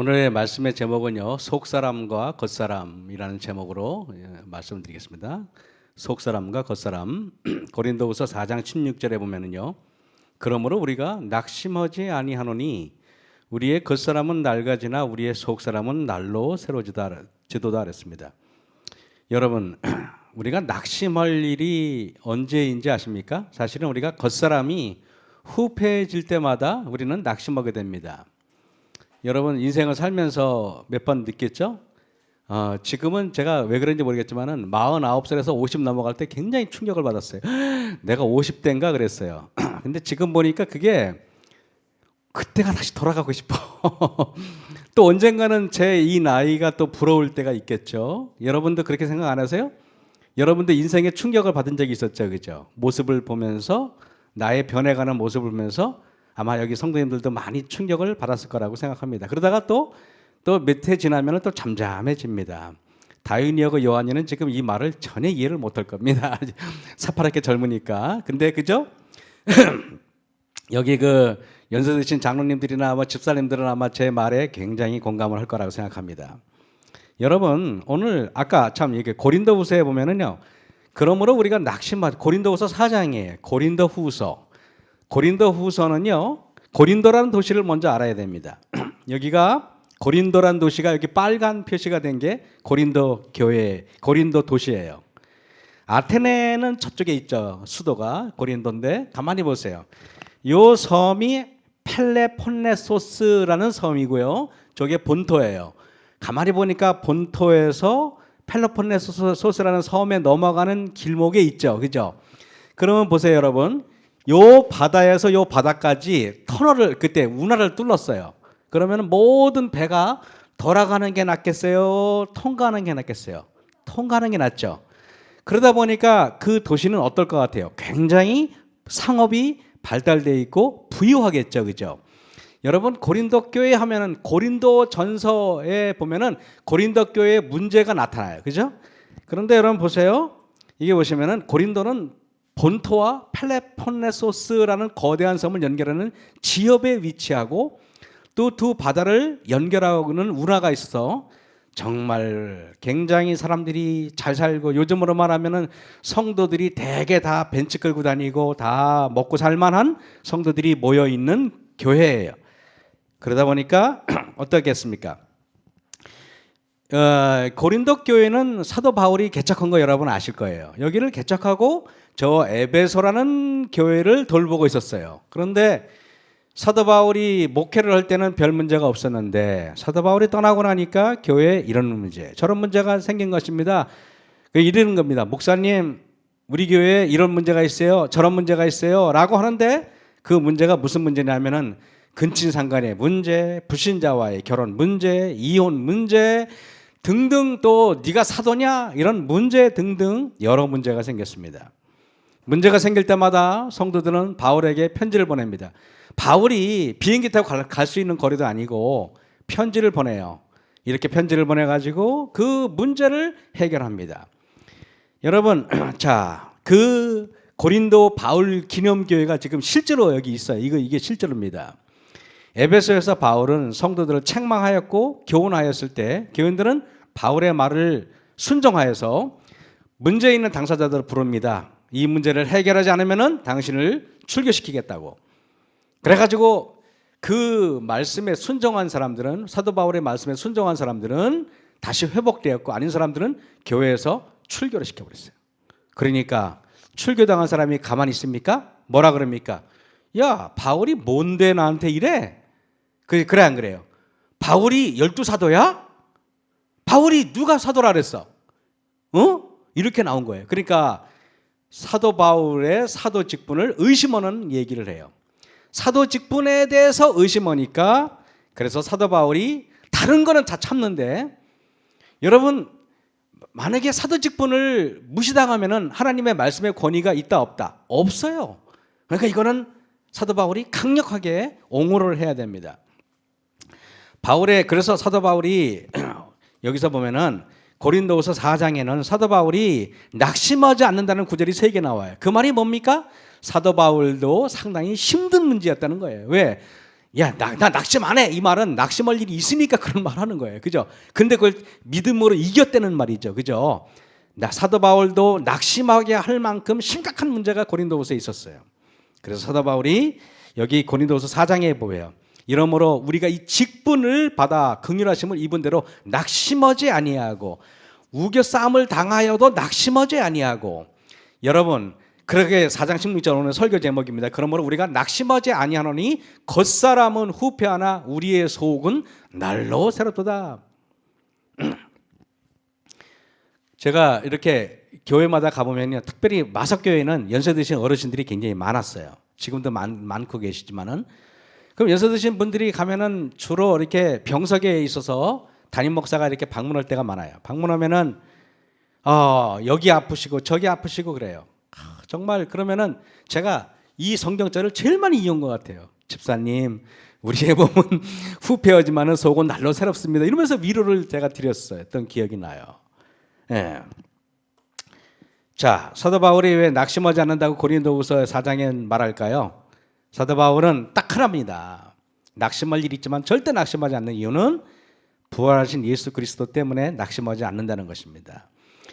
오늘의 말씀의 제목은요, 속사람과 겉사람이라는 제목으로 말씀을 드리겠습니다. 속사람과 겉사람. 고린도후서 4장 16절에 보면은요, 그러므로 우리가 낙심하지 아니하노니 우리의 겉사람은 낡아지나 우리의 속사람은 날로 새로지도다 그랬습니다. 여러분, 우리가 낙심할 일이 언제인지 아십니까? 사실은 우리가 겉사람이 후패해질 때마다 우리는 낙심하게 됩니다. 여러분 인생을 살면서 몇 번 느꼈죠? 지금은 제가 왜 그런지 모르겠지만은 49살에서 50 넘어갈 때 굉장히 충격을 받았어요. 내가 50대인가 그랬어요. 근데 지금 보니까 그게 그때가 다시 돌아가고 싶어. 또 언젠가는 제 이 나이가 또 부러울 때가 있겠죠. 여러분도 그렇게 생각 안 하세요? 여러분도 인생에 충격을 받은 적이 있었죠, 그죠? 모습을 보면서 나의 변해가는 모습을 보면서 아마 여기 성도님들도 많이 충격을 받았을 거라고 생각합니다. 그러다가 또 몇 해 지나면 또 잠잠해집니다. 다윈이하고 요한이는 지금 이 말을 전혀 이해를 못할 겁니다. 새파랗게 젊으니까. 근데 그죠? 여기 그 연세 드신 장로님들이나 뭐 집사님들은 아마 제 말에 굉장히 공감을 할 거라고 생각합니다. 여러분 오늘 아까 참 이게 고린도후서에 보면은요. 그러므로 우리가 낙심하지 고린도후서 4장이에요. 고린도후서는요. 고린도라는 도시를 먼저 알아야 됩니다. 여기가 고린도라는 도시가 여기 빨간 표시가 된 게 고린도 교회, 고린도 도시예요. 아테네는 저쪽에 있죠. 수도가 고린도인데 가만히 보세요. 요 섬이 펠레폰네소스라는 섬이고요. 저게 본토예요. 가만히 보니까 본토에서 펠로폰네소스라는 섬에 넘어가는 길목에 있죠. 그죠? 그러면 보세요, 여러분. 요 바다에서 요 바다까지 터널을 그때 운하를 뚫었어요. 그러면 모든 배가 돌아가는 게 낫겠어요? 통과하는 게 낫겠어요? 통과하는 게 낫죠. 그러다 보니까 그 도시는 어떨 것 같아요? 굉장히 상업이 발달되어 있고 부유하겠죠. 그죠? 여러분 고린도 교회 하면은 고린도 전서에 보면은 고린도 교회의 문제가 나타나요. 그죠? 그런데 여러분 보세요. 이게 보시면은 고린도는 본토와 펠레폰네소스라는 거대한 섬을 연결하는 지역에 위치하고 또 두 바다를 연결하고는 운하가 있어서 정말 굉장히 사람들이 잘 살고 요즘으로 말하면은 성도들이 대개 다 벤츠 끌고 다니고 다 먹고 살만한 성도들이 모여 있는 교회예요. 그러다 보니까 어떻겠습니까? 고린도 교회는 사도 바울이 개척한 거 여러분 아실 거예요. 여기를 개척하고 저 에베소라는 교회를 돌보고 있었어요. 그런데 사도 바울이 목회를 할 때는 별 문제가 없었는데 사도 바울이 떠나고 나니까 교회에 이런 문제, 저런 문제가 생긴 것입니다. 이러는 겁니다. 목사님, 우리 교회에 이런 문제가 있어요. 저런 문제가 있어요. 라고 하는데 그 문제가 무슨 문제냐면은 근친상간의 문제, 불신자와의 결혼 문제, 이혼 문제 등등 또 네가 사도냐 이런 문제 등등 여러 문제가 생겼습니다. 문제가 생길 때마다 성도들은 바울에게 편지를 보냅니다. 바울이 비행기 타고 갈 수 있는 거리도 아니고 편지를 보내요. 이렇게 편지를 보내가지고 그 문제를 해결합니다. 여러분, 자, 그 고린도 바울 기념교회가 지금 실제로 여기 있어요. 이게 실제로입니다. 에베소에서 바울은 성도들을 책망하였고 교훈하였을 때 교인들은 바울의 말을 순종하여서 문제 있는 당사자들을 부릅니다. 이 문제를 해결하지 않으면 당신을 출교시키겠다고. 그래가지고 그 말씀에 순종한 사람들은 사도 바울의 말씀에 순종한 사람들은 다시 회복되었고 아닌 사람들은 교회에서 출교를 시켜버렸어요. 그러니까 출교당한 사람이 가만히 있습니까? 뭐라 그럽니까? 야, 바울이 뭔데 나한테 이래? 그래 안 그래요? 바울이 12사도야? 바울이 누가 사도라 그랬어? 이렇게 나온 거예요. 그러니까 사도 바울의 사도 직분을 의심하는 얘기를 해요. 사도 직분에 대해서 의심하니까 그래서 사도 바울이 다른 거는 다 참는데 여러분 만약에 사도 직분을 무시당하면은 하나님의 말씀의 권위가 있다 없다? 없어요. 그러니까 이거는 사도 바울이 강력하게 옹호를 해야 됩니다. 그래서 사도 바울이 여기서 보면은 고린도후서 4장에는 사도 바울이 낙심하지 않는다는 구절이 3개 나와요. 그 말이 뭡니까? 사도 바울도 상당히 힘든 문제였다는 거예요. 왜? 야, 나 낙심 안 해. 이 말은 낙심할 일이 있으니까 그런 말 하는 거예요. 그죠? 근데 그걸 믿음으로 이겼다는 말이죠. 그죠? 사도 바울도 낙심하게 할 만큼 심각한 문제가 고린도후서에 있었어요. 그래서 사도 바울이 여기 고린도후서 4장에 보여요. 이러므로 우리가 이 직분을 받아 긍휼하심을 입은 대로 낙심하지 아니하고 우겨 싸움을 당하여도 낙심하지 아니하고. 여러분, 그렇게 4장 16절 오늘 설교 제목입니다. 그러므로 우리가 낙심하지 아니하노니 겉사람은 후패하나 우리의 속은 날로 새롭도다. 제가 이렇게 교회마다 가보면요, 특별히 마석교회는 연세 드신 어르신들이 굉장히 많았어요. 지금도 많고 계시지만은. 그럼 연세 드신 분들이 가면은 주로 이렇게 병석에 있어서 담임 목사가 이렇게 방문할 때가 많아요. 방문하면은 여기 아프시고 저기 아프시고 그래요. 정말 그러면은 제가 이 성경절을 제일 많이 이용한 것 같아요. 집사님, 우리의 몸은 후패하지만은 속은 날로 새롭습니다. 이러면서 위로를 제가 드렸어요. 했던 기억이 나요. 예. 자, 사도 바울이 왜 낙심하지 않는다고 고린도후서 4장에 말할까요? 사도 바울은 딱 하나입니다. 낙심할 일이 있지만 절대 낙심하지 않는 이유는 부활하신 예수 그리스도 때문에 낙심하지 않는다는 것입니다.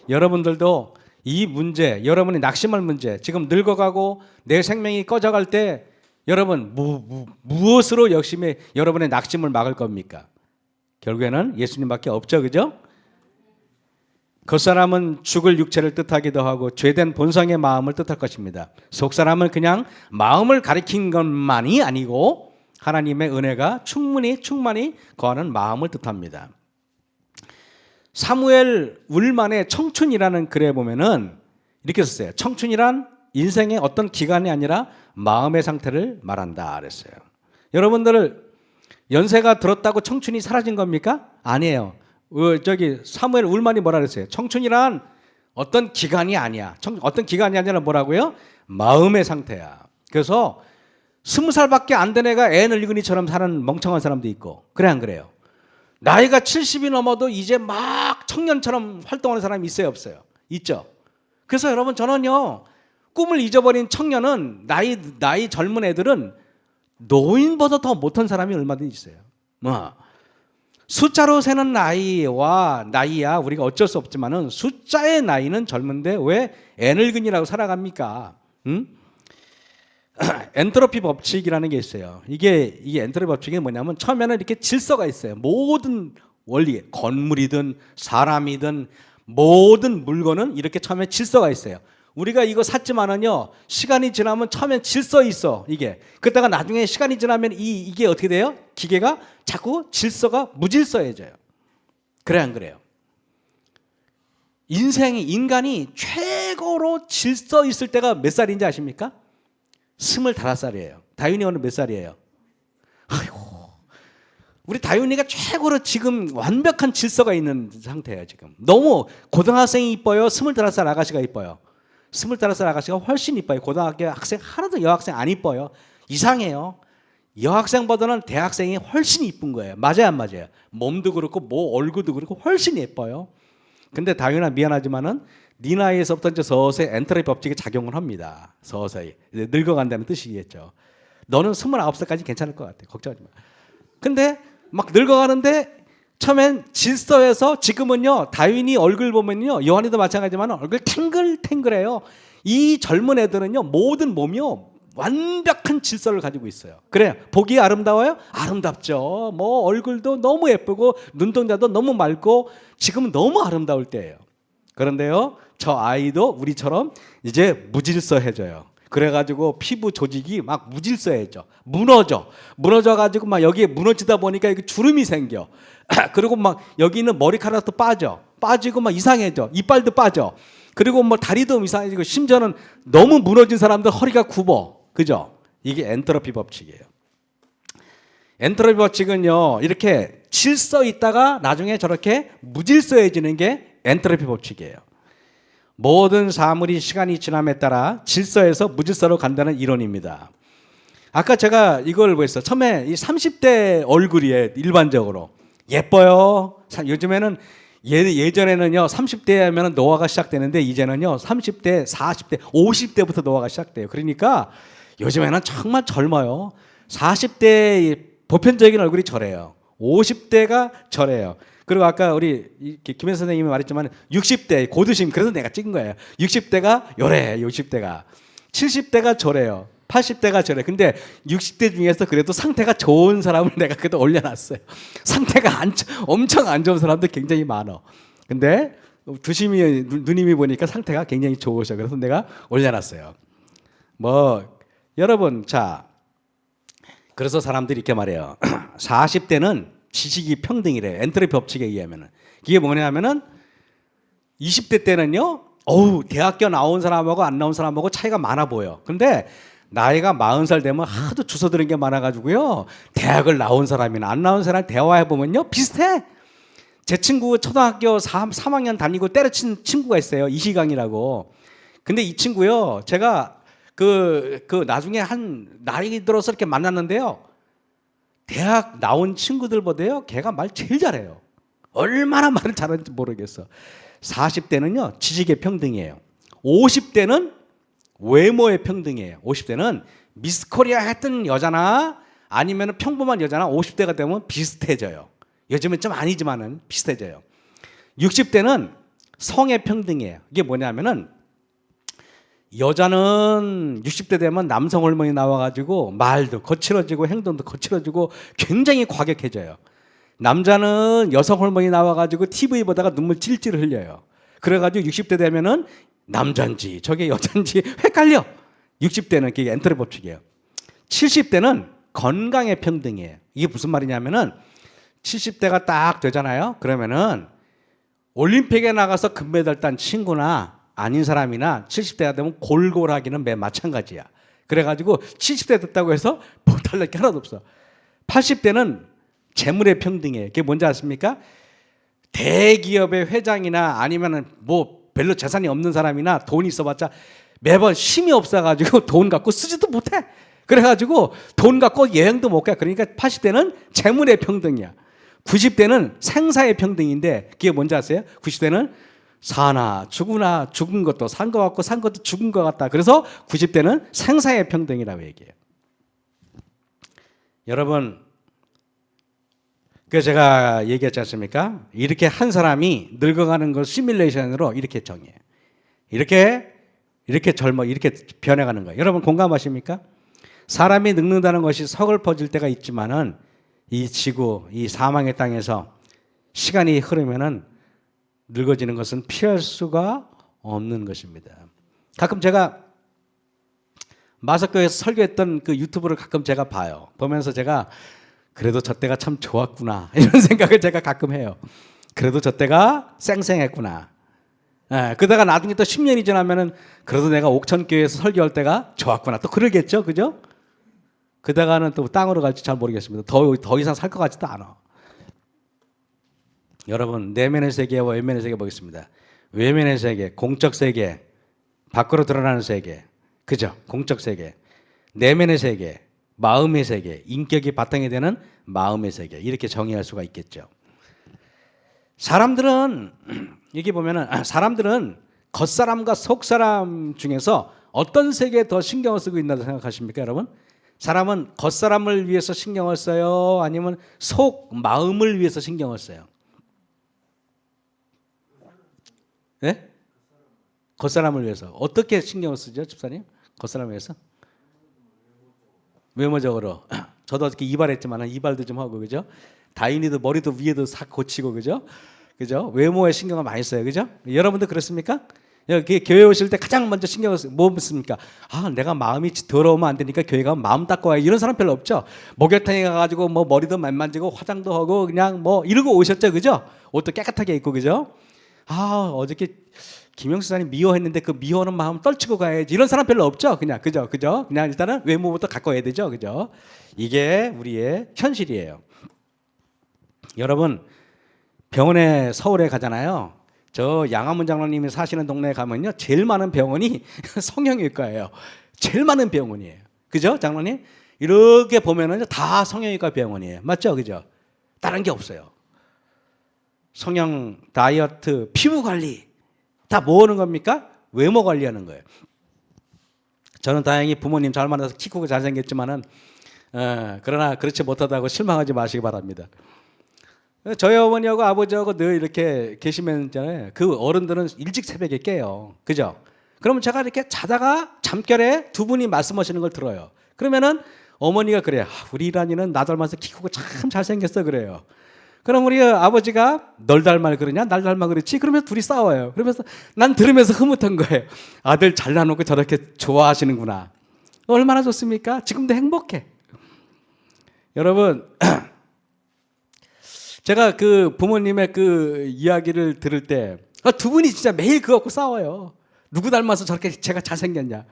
여러분들도 이 문제, 여러분이 낙심할 문제, 지금 늙어가고 내 생명이 꺼져갈 때 여러분 무엇으로 열심히 여러분의 낙심을 막을 겁니까? 결국에는 예수님밖에 없죠, 그죠? 겉사람은 죽을 육체를 뜻하기도 하고 죄된 본성의 마음을 뜻할 것입니다. 속사람은 그냥 마음을 가리킨 것만이 아니고 하나님의 은혜가 충만히 거하는 마음을 뜻합니다. 사무엘 울만의 청춘이라는 글에 보면은 이렇게 썼어요. 청춘이란 인생의 어떤 기간이 아니라 마음의 상태를 말한다 그랬어요. 여러분들 연세가 들었다고 청춘이 사라진 겁니까? 아니에요. 저기 사무엘 울만이 뭐라 그랬어요? 청춘이란 어떤 기간이 아니야. 어떤 기간이 아니라 뭐라고요? 마음의 상태야. 그래서 20살밖에 안 된 애가 애 늙은이처럼 사는 멍청한 사람도 있고, 그래 안 그래요? 나이가 70이 넘어도 이제 막 청년처럼 활동하는 사람이 있어요, 없어요? 있죠. 그래서 여러분, 저는요, 꿈을 잊어버린 청년은 나이 젊은 애들은 노인보다 더 못한 사람이 얼마든지 있어요. 숫자로 세는 나이야 우리가 어쩔 수 없지만은 숫자의 나이는 젊은데 왜 애늙은이라고 살아갑니까? 엔트로피 법칙이라는 게 있어요. 이게 엔트로피 법칙이 뭐냐면 처음에는 이렇게 질서가 있어요. 모든 원리, 건물이든 사람이든 모든 물건은 이렇게 처음에 질서가 있어요. 우리가 이거 샀지만은요, 시간이 지나면 처음엔 질서 있어, 이게. 그러다가 나중에 시간이 지나면 이게 어떻게 돼요? 기계가 자꾸 질서가 무질서해져요. 그래 안 그래요? 인간이 최고로 질서 있을 때가 몇 살인지 아십니까? 25살이에요. 다윤이 오늘 몇 살이에요? 아이고, 우리 다윤이가 최고로 지금 완벽한 질서가 있는 상태예요. 지금 너무 고등학생이 이뻐요? 25살 아가씨가 이뻐요? 25살 아가씨가 훨씬 이뻐요. 고등학교 학생 하나도 여학생 안 이뻐요. 이상해요. 여학생보다는 대학생이 훨씬 이쁜 거예요. 맞아요, 안 맞아요? 몸도 그렇고 얼굴도 그렇고 훨씬 예뻐요. 근데 다윤아, 미안하지만은 네 나이에서부터 이제 서서히 엔트로피 법칙이 작용을 합니다. 서서히 늙어간다는 뜻이겠죠. 너는 29살까지 괜찮을 것 같아. 걱정하지 마. 근데 막 늙어가는데 처음엔 질서에서 지금은요, 다윈이 얼굴 보면요, 요한이도 마찬가지지만 얼굴 탱글탱글해요. 이 젊은 애들은요, 모든 몸이요 완벽한 질서를 가지고 있어요. 그래요. 보기 아름다워요? 아름답죠. 뭐 얼굴도 너무 예쁘고 눈동자도 너무 맑고 지금은 너무 아름다울 때예요. 그런데요, 저 아이도 우리처럼 이제 무질서해져요. 그래가지고 피부 조직이 막 무질서해져. 무너져가지고 막 여기에 무너지다 보니까 이게 주름이 생겨. 그리고 막 여기 있는 머리카락도 빠지고 막 이상해져. 이빨도 빠져. 그리고 뭐 다리도 이상해지고 심지어는 너무 무너진 사람들 허리가 굽어. 그죠? 이게 엔트로피 법칙이에요. 엔트로피 법칙은요, 이렇게 질서 있다가 나중에 저렇게 무질서해지는 게 엔트로피 법칙이에요. 모든 사물이 시간이 지남에 따라 질서에서 무질서로 간다는 이론입니다. 아까 제가 이걸 보였어요. 처음에 이 30대 얼굴이에요. 일반적으로 예뻐요. 요즘에는 예전에는요 30대 하면 노화가 시작되는데 이제는요 30대, 40대, 50대부터 노화가 시작돼요. 그러니까 요즘에는 정말 젊어요. 40대 보편적인 얼굴이 저래요. 50대가 저래요. 그리고 아까 우리 김현 선생님이 말했지만 60대 고드심, 그래서 내가 찍은 거예요. 60대가 요래, 60대가 70대가 저래요. 80대가 저래. 근데 60대 중에서 그래도 상태가 좋은 사람을 내가 그래도 올려놨어요. 상태가 엄청 안 좋은 사람도 굉장히 많아. 근데 두심이 누님이 보니까 상태가 굉장히 좋으셔. 그래서 내가 올려놨어요. 뭐 여러분, 자, 그래서 사람들이 이렇게 말해요. 40대는 지식이 평등이래. 엔트로피 법칙에 의하면은. 이게 뭐냐면은 20대 때는요, 대학교 나온 사람하고 안 나온 사람하고 차이가 많아 보여. 근데 나이가 40살 되면 하도 주워 들은 게 많아가지고요, 대학을 나온 사람이나 안 나온 사람 대화해보면요, 비슷해. 제 친구 초등학교 3학년 다니고 때려친 친구가 있어요. 이시강이라고. 근데 이 친구요, 제가 나중에 한 나이 들어서 이렇게 만났는데요, 대학 나온 친구들보다요, 걔가 말 제일 잘해요. 얼마나 말을 잘하는지 모르겠어. 40대는요, 지식의 평등이에요. 50대는 외모의 평등이에요. 50대는 미스 코리아 했던 여자나 아니면 평범한 여자나 50대가 되면 비슷해져요. 요즘은 좀 아니지만은 비슷해져요. 60대는 성의 평등이에요. 이게 뭐냐면은 여자는 60대 되면 남성 호르몬이 나와가지고 말도 거칠어지고 행동도 거칠어지고 굉장히 과격해져요. 남자는 여성 호르몬이 나와가지고 TV 보다가 눈물 찔찔 흘려요. 그래가지고 60대 되면은 남잔지 저게 여잔지 헷갈려. 60대는 그게 엔트로피 법칙이에요. 70대는 건강의 평등이에요. 이게 무슨 말이냐면은 70대가 딱 되잖아요. 그러면은 올림픽에 나가서 금메달 딴 친구나 아닌 사람이나 70대가 되면 골골하기는 매 마찬가지야. 그래가지고 70대 됐다고 해서 뭐 달랄 게 하나도 없어. 80대는 재물의 평등이에요. 그게 뭔지 아십니까? 대기업의 회장이나 아니면은 뭐 별로 재산이 없는 사람이나 돈이 있어봤자 매번 힘이 없어가지고 돈 갖고 쓰지도 못해. 그래가지고 돈 갖고 여행도 못 가. 그러니까 80대는 재물의 평등이야. 90대는 생사의 평등인데 그게 뭔지 아세요? 90대는 사나 죽으나 죽은 것도 산 것 같고 산 것도 죽은 것 같다. 그래서 90대는 생사의 평등이라고 얘기해요. 여러분, 그 제가 얘기했지 않습니까? 이렇게 한 사람이 늙어가는 걸 시뮬레이션으로 이렇게 정해요. 이렇게 젊어, 이렇게 변해가는 거예요. 여러분 공감하십니까? 사람이 늙는다는 것이 서글퍼질 때가 있지만은 이 지구, 이 사망의 땅에서 시간이 흐르면은 늙어지는 것은 피할 수가 없는 것입니다. 가끔 제가 마석교에서 설교했던 그 유튜브를 가끔 제가 봐요. 보면서 제가 그래도 저 때가 참 좋았구나 이런 생각을 제가 가끔 해요. 그래도 저 때가 쌩쌩했구나. 그러다가 나중에 또 10년이 지나면은 그래도 내가 옥천교회에서 설교할 때가 좋았구나 또 그러겠죠, 그죠? 그러다가는 또 땅으로 갈지 잘 모르겠습니다. 더 이상 살 것 같지도 않아. 여러분, 내면의 세계와 외면의 세계 보겠습니다. 외면의 세계, 공적 세계, 밖으로 드러나는 세계, 그죠? 공적 세계, 내면의 세계, 마음의 세계, 인격이 바탕이 되는 마음의 세계, 이렇게 정의할 수가 있겠죠. 사람들은 여기 보면은 사람들은 겉사람과 속사람 중에서 어떤 세계에 더 신경을 쓰고 있다고 생각하십니까, 여러분? 사람은 겉사람을 위해서 신경을 써요? 아니면 속 마음을 위해서 신경을 써요? 네? 겉사람을 위해서 어떻게 신경을 쓰죠, 집사님? 겉사람을 위해서? 외모적으로. 저도 어떻게 이발했지만 이발도 좀 하고, 그죠? 다인이도 머리도 위에도 싹 고치고, 그죠? 그죠? 외모에 신경을 많이 써요, 그죠? 여러분도 그렇습니까? 여기 교회 오실 때 가장 먼저 신경을 뭐 묻습니까? 내가 마음이 더러우면 안 되니까 교회 가면 마음 닦고 와야, 이런 사람 별로 없죠. 목욕탕에 가가지고 뭐 머리도 만지고 화장도 하고 그냥 뭐 이러고 오셨죠, 그죠? 옷도 깨끗하게 입고, 그죠? 어저께 김영수 사님 미워했는데 그 미워하는 마음 떨치고 가야지, 이런 사람 별로 없죠. 그냥 그죠? 그냥 일단은 외모부터 갖고 와야 되죠, 그죠? 이게 우리의 현실이에요. 여러분, 병원에 서울에 가잖아요. 저 양화문 장로님이 사시는 동네에 가면요, 제일 많은 병원이 성형외과예요. 제일 많은 병원이에요. 그죠, 장로님? 이렇게 보면은 다 성형외과 병원이에요. 맞죠, 그죠? 다른 게 없어요. 성형, 다이어트, 피부 관리 다 뭐 하는 겁니까? 외모 관리하는 거예요. 저는 다행히 부모님 잘 만나서 키 크고 잘생겼지만은 그러나 그렇지 못하다고 실망하지 마시기 바랍니다. 저희 어머니하고 아버지하고 늘 이렇게 계시면 있잖아요. 그 어른들은 일찍 새벽에 깨요. 그죠? 그러면 제가 이렇게 자다가 잠결에 두 분이 말씀하시는 걸 들어요. 그러면은 어머니가 그래요. 아, 우리 이란이는 나 닮아서 키 크고 참 잘생겼어 그래요. 그럼 우리 아버지가 널 닮아 그러냐? 날 닮아 그렇지? 그러면서 둘이 싸워요. 그러면서 난 들으면서 흐뭇한 거예요. 아들 잘나놓고 저렇게 좋아하시는구나. 얼마나 좋습니까? 지금도 행복해. 여러분 제가 그 부모님의 그 이야기를 들을 때 두 분이 진짜 매일 그거 갖고 싸워요. 누구 닮아서 저렇게 제가 잘생겼냐.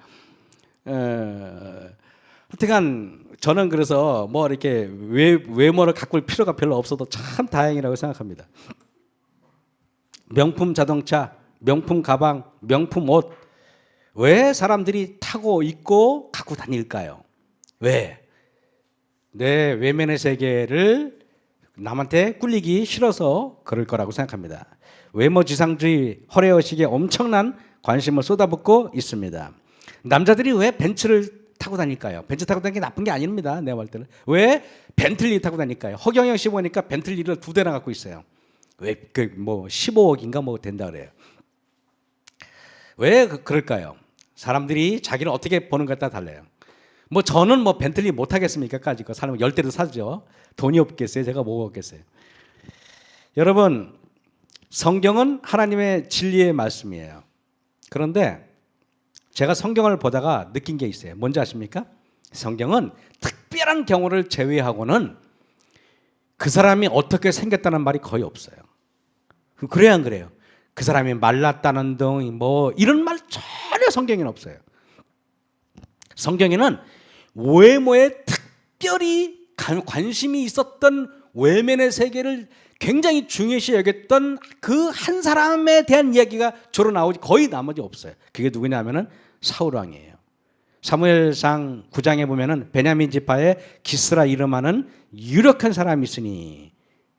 하여튼간 저는 그래서 뭐 이렇게 외모를 가꿀 필요가 별로 없어도 참 다행이라고 생각합니다. 명품 자동차, 명품 가방, 명품 옷 왜 사람들이 타고 입고 갖고 다닐까요? 왜? 내 외면의 세계를 남한테 꿀리기 싫어서 그럴 거라고 생각합니다. 외모지상주의, 허례허식에 엄청난 관심을 쏟아붓고 있습니다. 남자들이 왜 벤츠를 타고 다닐까요? 벤츠 타고 다니는 게 나쁜 게 아닙니다. 내가 볼 때는. 왜 벤틀리 타고 다닐까요? 허경영 씨 보니까 벤틀리를 2대나 갖고 있어요. 왜 그 뭐 15억인가 뭐 된다 그래요. 왜 그럴까요? 사람들이 자기를 어떻게 보는 것에 따라 달라요. 뭐 저는 뭐 벤틀리 못 하겠습니까? 까짓 사람은 10대도 사죠. 돈이 없겠어요? 제가 뭐 없겠어요? 여러분, 성경은 하나님의 진리의 말씀이에요. 그런데 제가 성경을 보다가 느낀 게 있어요. 뭔지 아십니까? 성경은 특별한 경우를 제외하고는 그 사람이 어떻게 생겼다는 말이 거의 없어요. 그래야 안 그래요? 그 사람이 말랐다는 등 뭐 이런 말 전혀 성경에는 없어요. 성경에는 외모에 특별히 관심이 있었던 외면의 세계를 굉장히 중요시 여겼던 그 한 사람에 대한 이야기가 주로 나오지 거의 나머지 없어요. 그게 누구냐면은 사울 왕이에요. 사무엘상 9장에 보면은 베냐민 지파의 기스라 이름하는 유력한 사람이 있으니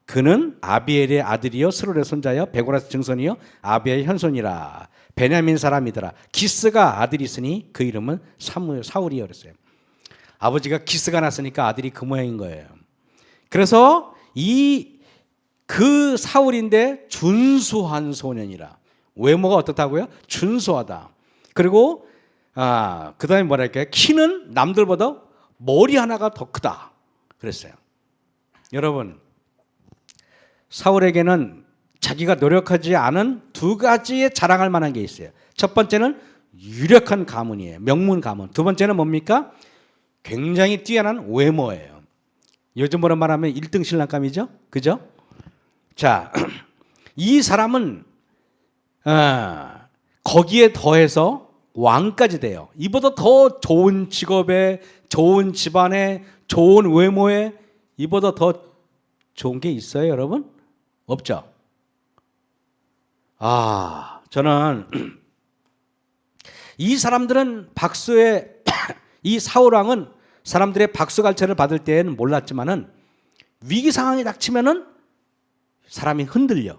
그는 아비엘의 아들이요 스롤의 손자요 베고라스 증손이요 아비의 현손이라. 베냐민 사람이더라. 기스가 아들이 있으니 그 이름은 사울이요 그랬어요. 아버지가 기스가 났으니까 아들이 그 모양인 거예요. 그래서 그 사울인데 준수한 소년이라. 외모가 어떻다고요? 준수하다. 그리고 그 다음에 뭐랄까요? 키는 남들보다 머리 하나가 더 크다 그랬어요. 여러분, 사울에게는 자기가 노력하지 않은 2가지의 자랑할 만한 게 있어요. 첫 번째는 유력한 가문이에요. 명문 가문. 두 번째는 뭡니까? 굉장히 뛰어난 외모예요. 요즘으로 말하면 1등 신랑감이죠. 그죠? 자, 이 사람은 거기에 더해서 왕까지 돼요. 이보다 더 좋은 직업에, 좋은 집안에, 좋은 외모에 이보다 더 좋은 게 있어요, 여러분? 없죠? 저는 이 사람들은 이 사울왕은 사람들의 박수갈채를 받을 때는 몰랐지만은 위기 상황이 닥치면은 사람이 흔들려.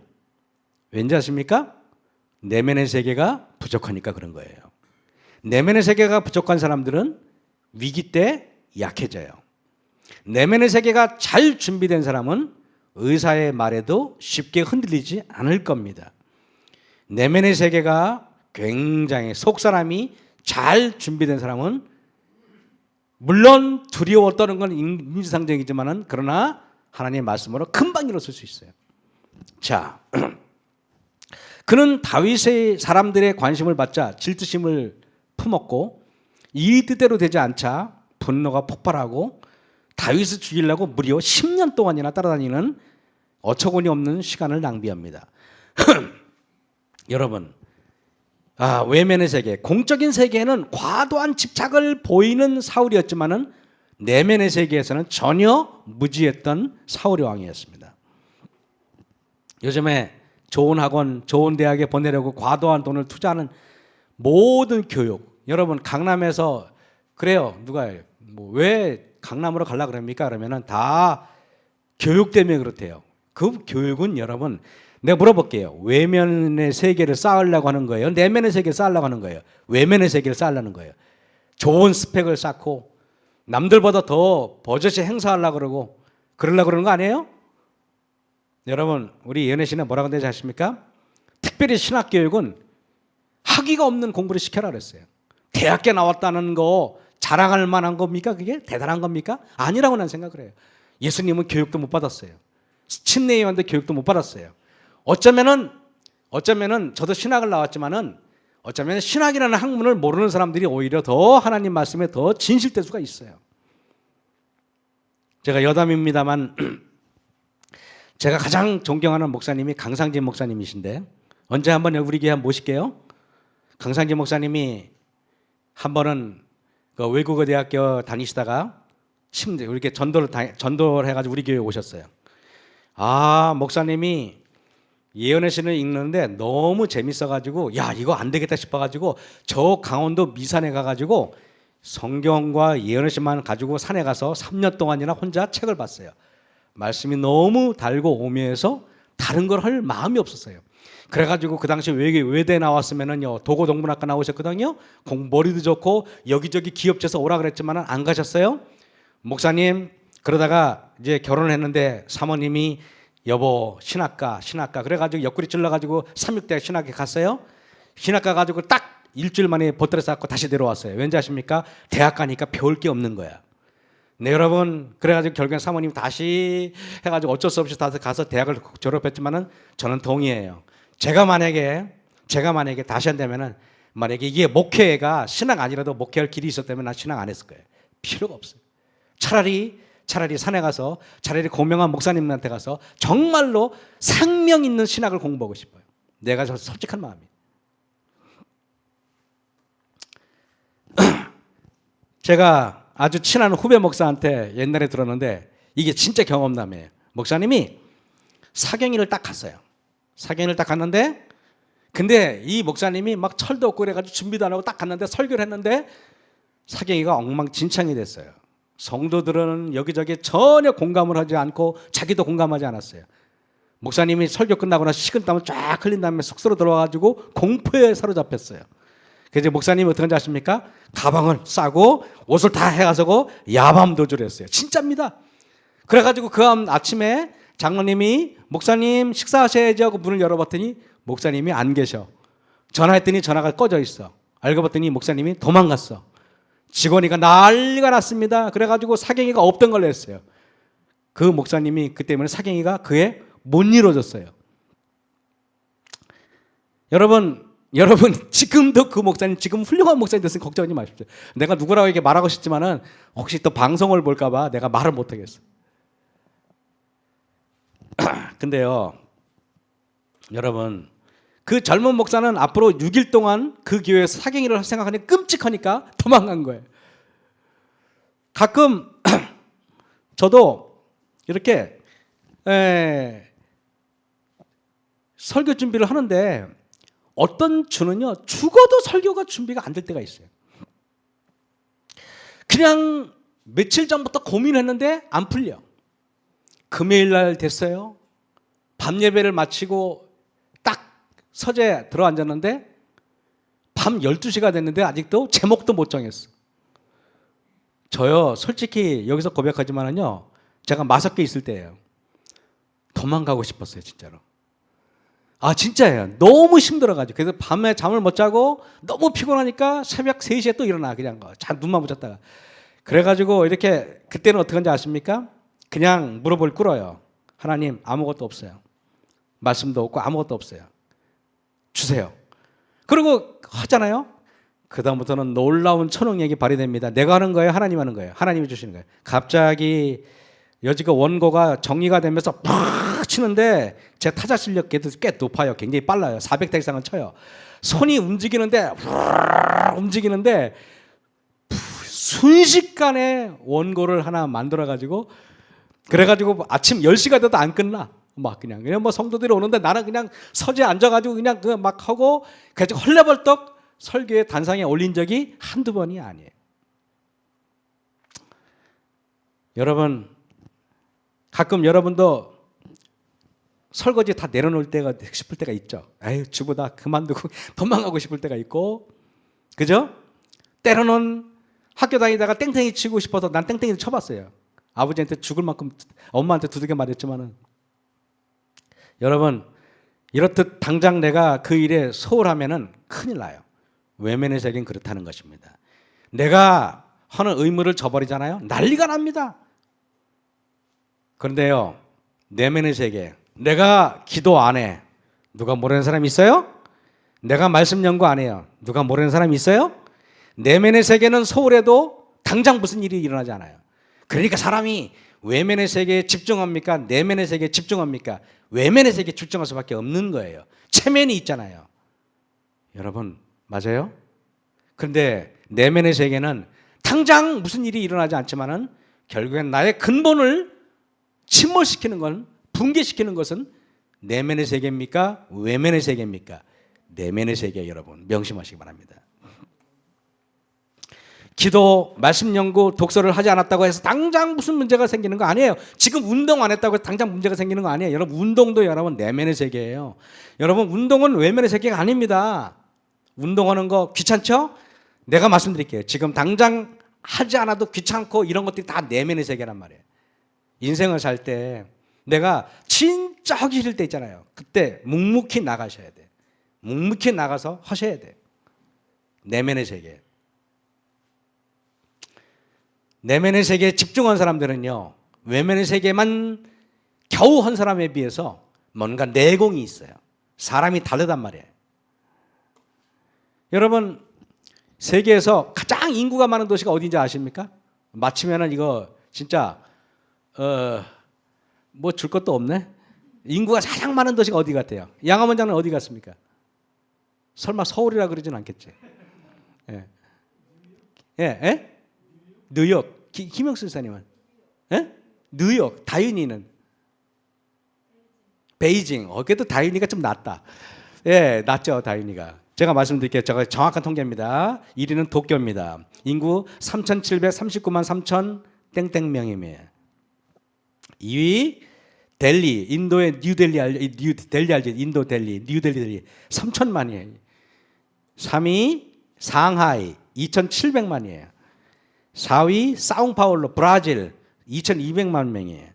왠지 아십니까? 내면의 세계가 부족하니까 그런 거예요. 내면의 세계가 부족한 사람들은 위기 때 약해져요. 내면의 세계가 잘 준비된 사람은 의사의 말에도 쉽게 흔들리지 않을 겁니다. 내면의 세계가 굉장히 속 사람이 잘 준비된 사람은 물론 두려워 떠는 건 인지상정이지만은 그러나 하나님의 말씀으로 금방 일어설 수 있어요. 자, 그는 다윗의 사람들의 관심을 받자 질투심을 품었고 이 뜻대로 되지 않자 분노가 폭발하고 다윗을 죽이려고 무려 10년 동안이나 따라다니는 어처구니 없는 시간을 낭비합니다. 여러분, 외면의 세계, 공적인 세계에는 과도한 집착을 보이는 사울이었지만은 내면의 세계에서는 전혀 무지했던 사울의 왕이었습니다. 요즘에 좋은 학원, 좋은 대학에 보내려고 과도한 돈을 투자하는 모든 교육, 여러분 강남에서 그래요. 누가 왜 강남으로 가려고 그럽니까? 그러면은 다 교육 때문에 그렇대요. 그 교육은 여러분 내가 물어볼게요. 외면의 세계를 쌓으려고 하는 거예요? 내면의 세계를 쌓으려고 하는 거예요? 외면의 세계를 쌓으려는 거예요? 좋은 스펙을 쌓고 남들보다 더 버젓이 행사하려고 그러고 그러려고 그러는 거 아니에요? 여러분, 우리 예언의 신에 뭐라고 되지 아십니까? 특별히 신학교육은 학위가 없는 공부를 시켜라 그랬어요. 대학교 나왔다는 거 자랑할 만한 겁니까? 그게 대단한 겁니까? 아니라고 난 생각을 해요. 예수님은 교육도 못 받았어요. 침례요한도 교육도 못 받았어요. 어쩌면은 저도 신학을 나왔지만은 어쩌면 신학이라는 학문을 모르는 사람들이 오히려 더 하나님 말씀에 더 진실될 수가 있어요. 제가 여담입니다만 제가 가장 존경하는 목사님이 강상진 목사님이신데 언제 한번 우리 교회 모실게요. 강상진 목사님이 한 번은 그 외국어 대학교 다니시다가 이렇게 전도를 해가지고 우리 교회에 오셨어요. 목사님이 예언의 신을 읽는데 너무 재밌어가지고 야 이거 안 되겠다 싶어가지고 저 강원도 미산에 가가지고 성경과 예언의 신만 가지고 산에 가서 3년 동안이나 혼자 책을 봤어요. 말씀이 너무 달고 오묘해서 다른 걸 할 마음이 없었어요. 그래가지고 그 당시 외대 나왔으면은요 도고동문학과 나오셨거든요. 머리도 좋고 여기저기 기업체에서 오라 그랬지만 안 가셨어요. 목사님 그러다가 이제 결혼했는데 사모님이 여보 신학가 그래가지고 옆구리 찔러가지고 삼육대학 신학에 갔어요. 신학가 가지고 딱 일주일 만에 보따리 싸고 다시 내려왔어요. 왠지 아십니까? 대학 가니까 배울 게 없는 거야. 네 여러분, 그래가지고 결국엔 사모님 다시 해가지고 어쩔 수 없이 다시 가서 대학을 졸업했지만은 저는 동의해요. 제가 만약에 다시 한다면은 만약에 이게 목회가 신학 아니라도 목회할 길이 있었다면 난 신학 안 했을 거예요. 필요가 없어요. 차라리 산에 가서 차라리 고명한 목사님한테 가서 정말로 생명 있는 신학을 공부하고 싶어요. 내가 솔직한 마음이에요. 제가 아주 친한 후배 목사한테 옛날에 들었는데 이게 진짜 경험담이에요. 목사님이 사경위를 딱 갔어요. 사경위를 딱 갔는데 근데 이 목사님이 막 철도 없고 그래가지고 준비도 안 하고 딱 갔는데 설교를 했는데 사경위가 엉망진창이 됐어요. 성도들은 여기저기 전혀 공감을 하지 않고 자기도 공감하지 않았어요. 목사님이 설교 끝나고 나서 식은땀을 쫙 흘린 다음에 숙소로 들어와가지고 공포에 사로잡혔어요. 그래서 목사님이 어떻게 하는지 아십니까? 가방을 싸고 옷을 다 해가지고 야밤 도주를 했어요. 진짜입니다. 그래가지고 그 아침에 장로님이 목사님 식사하셔야지 하고 문을 열어봤더니 목사님이 안 계셔. 전화했더니 전화가 꺼져 있어. 알고 봤더니 목사님이 도망갔어. 직원이가 난리가 났습니다. 그래가지고 사경이가 없던 걸 냈어요. 그 목사님이 그 때문에 사경이가 그에 못 이루어졌어요. 여러분 지금도 그 목사님 지금 훌륭한 목사님 됐으니 걱정하지 마십시오. 내가 누구라고 이렇게 말하고 싶지만은 혹시 또 방송을 볼까봐 내가 말을 못하겠어. 근데요, 여러분 그 젊은 목사는 앞으로 6일 동안 그 교회에서 사경이를 생각하니 끔찍하니까 도망간 거예요. 가끔 저도 이렇게 설교 준비를 하는데 어떤 주는요 죽어도 설교가 준비가 안 될 때가 있어요. 그냥 며칠 전부터 고민했는데 안 풀려. 금요일 날 됐어요. 밤 예배를 마치고 딱 서재에 들어앉았는데 밤 12시가 됐는데 아직도 제목도 못 정했어. 저요 솔직히 여기서 고백하지만은요 제가 마석에 있을 때예요. 도망가고 싶었어요 진짜로. 진짜예요. 너무 힘들어가지고. 그래서 밤에 잠을 못 자고 너무 피곤하니까 새벽 3시에 또 일어나. 그냥 잘 눈만 붙였다가. 그래가지고 이렇게 그때는 어떻게 하는지 아십니까? 그냥 무릎을 꿇어요. 하나님 아무것도 없어요. 말씀도 없고 아무것도 없어요. 주세요. 그리고 하잖아요. 그 다음부터는 놀라운 천응력이 발휘됩니다. 내가 하는 거예요? 하나님 하는 거예요? 하나님이 주시는 거예요. 갑자기 여지가 원고가 정리가 되면서 팍 치는데 제 타자 실력도 꽤 높아요. 굉장히 빨라요. 400대 이상은 쳐요. 손이 움직이는데 순식간에 원고를 하나 만들어가지고 그래가지고 아침 10시가 돼도 안 끝나. 그냥 뭐 성도들이 오는데 나는 그냥 서재에 앉아가지고 그냥 막 하고 그래서 헐레벌떡 설교의 단상에 올린 적이 한두 번이 아니에요. 여러분 가끔 여러분도 설거지 다 내려놓을 때가 싶을 때가 있죠. 에휴 주부다 그만두고 도망가고 싶을 때가 있고 그죠? 때로는 학교 다니다가 땡땡이 치고 싶어서 난 땡땡이를 쳐봤어요. 아버지한테 죽을 만큼 엄마한테 두들겨 맞았지만은 여러분 이렇듯 당장 내가 그 일에 소홀하면은 큰일 나요. 외면의 세계는 그렇다는 것입니다. 내가 하는 의무를 저버리잖아요. 난리가 납니다. 그런데요, 내면의 세계, 내가 기도 안 해. 누가 모르는 사람 있어요? 내가 말씀 연구 안 해요. 누가 모르는 사람 있어요? 내면의 세계는 소홀해도 당장 무슨 일이 일어나지 않아요. 그러니까 사람이 외면의 세계에 집중합니까? 내면의 세계에 집중합니까? 외면의 세계에 집중할 수밖에 없는 거예요. 체면이 있잖아요. 여러분 맞아요? 그런데 내면의 세계는 당장 무슨 일이 일어나지 않지만은 결국엔 나의 근본을 침몰시키는 건, 붕괴시키는 것은 내면의 세계입니까? 외면의 세계입니까? 내면의 세계. 여러분 명심하시기 바랍니다. 기도, 말씀 연구, 독서를 하지 않았다고 해서 당장 무슨 문제가 생기는 거 아니에요. 지금 운동 안 했다고 해서 당장 문제가 생기는 거 아니에요. 여러분 운동도 여러분 내면의 세계예요. 여러분 운동은 외면의 세계가 아닙니다. 운동하는 거 귀찮죠? 내가 말씀드릴게요. 지금 당장 하지 않아도 귀찮고 이런 것들이 다 내면의 세계란 말이에요. 인생을 살 때 내가 진짜 하기 싫을 때 있잖아요. 그때 묵묵히 나가셔야 돼. 묵묵히 나가서 하셔야 돼. 내면의 세계. 내면의 세계에 집중한 사람들은요, 외면의 세계만 겨우 한 사람에 비해서 뭔가 내공이 있어요. 사람이 다르단 말이에요. 여러분 세계에서 가장 인구가 많은 도시가 어딘지 아십니까? 맞히면은 이거 진짜 뭐 줄 것도 없네. 인구가 가장 많은 도시가 어디 같아요? 양화원 장은 어디 갔습니까? 설마 서울이라 그러진 않겠지? 예, 예, 예? 뉴욕. 김영수 사님은? 예? 뉴욕. 다윤이는? 베이징. 그래도 다윤이가 좀 낫다. 예, 낫죠 다윤이가. 제가 말씀드릴게요. 제가 정확한 통계입니다. 1위는 도쿄입니다. 인구 3,739만 3천 땡땡명이에요. 2위 델리, 인도의 뉴델리 알죠? 인도 델리, 뉴델리 3천만이에요. 3위 상하이 2,700만이에요. 4위 사우파울로 브라질 2,200만 명이에요.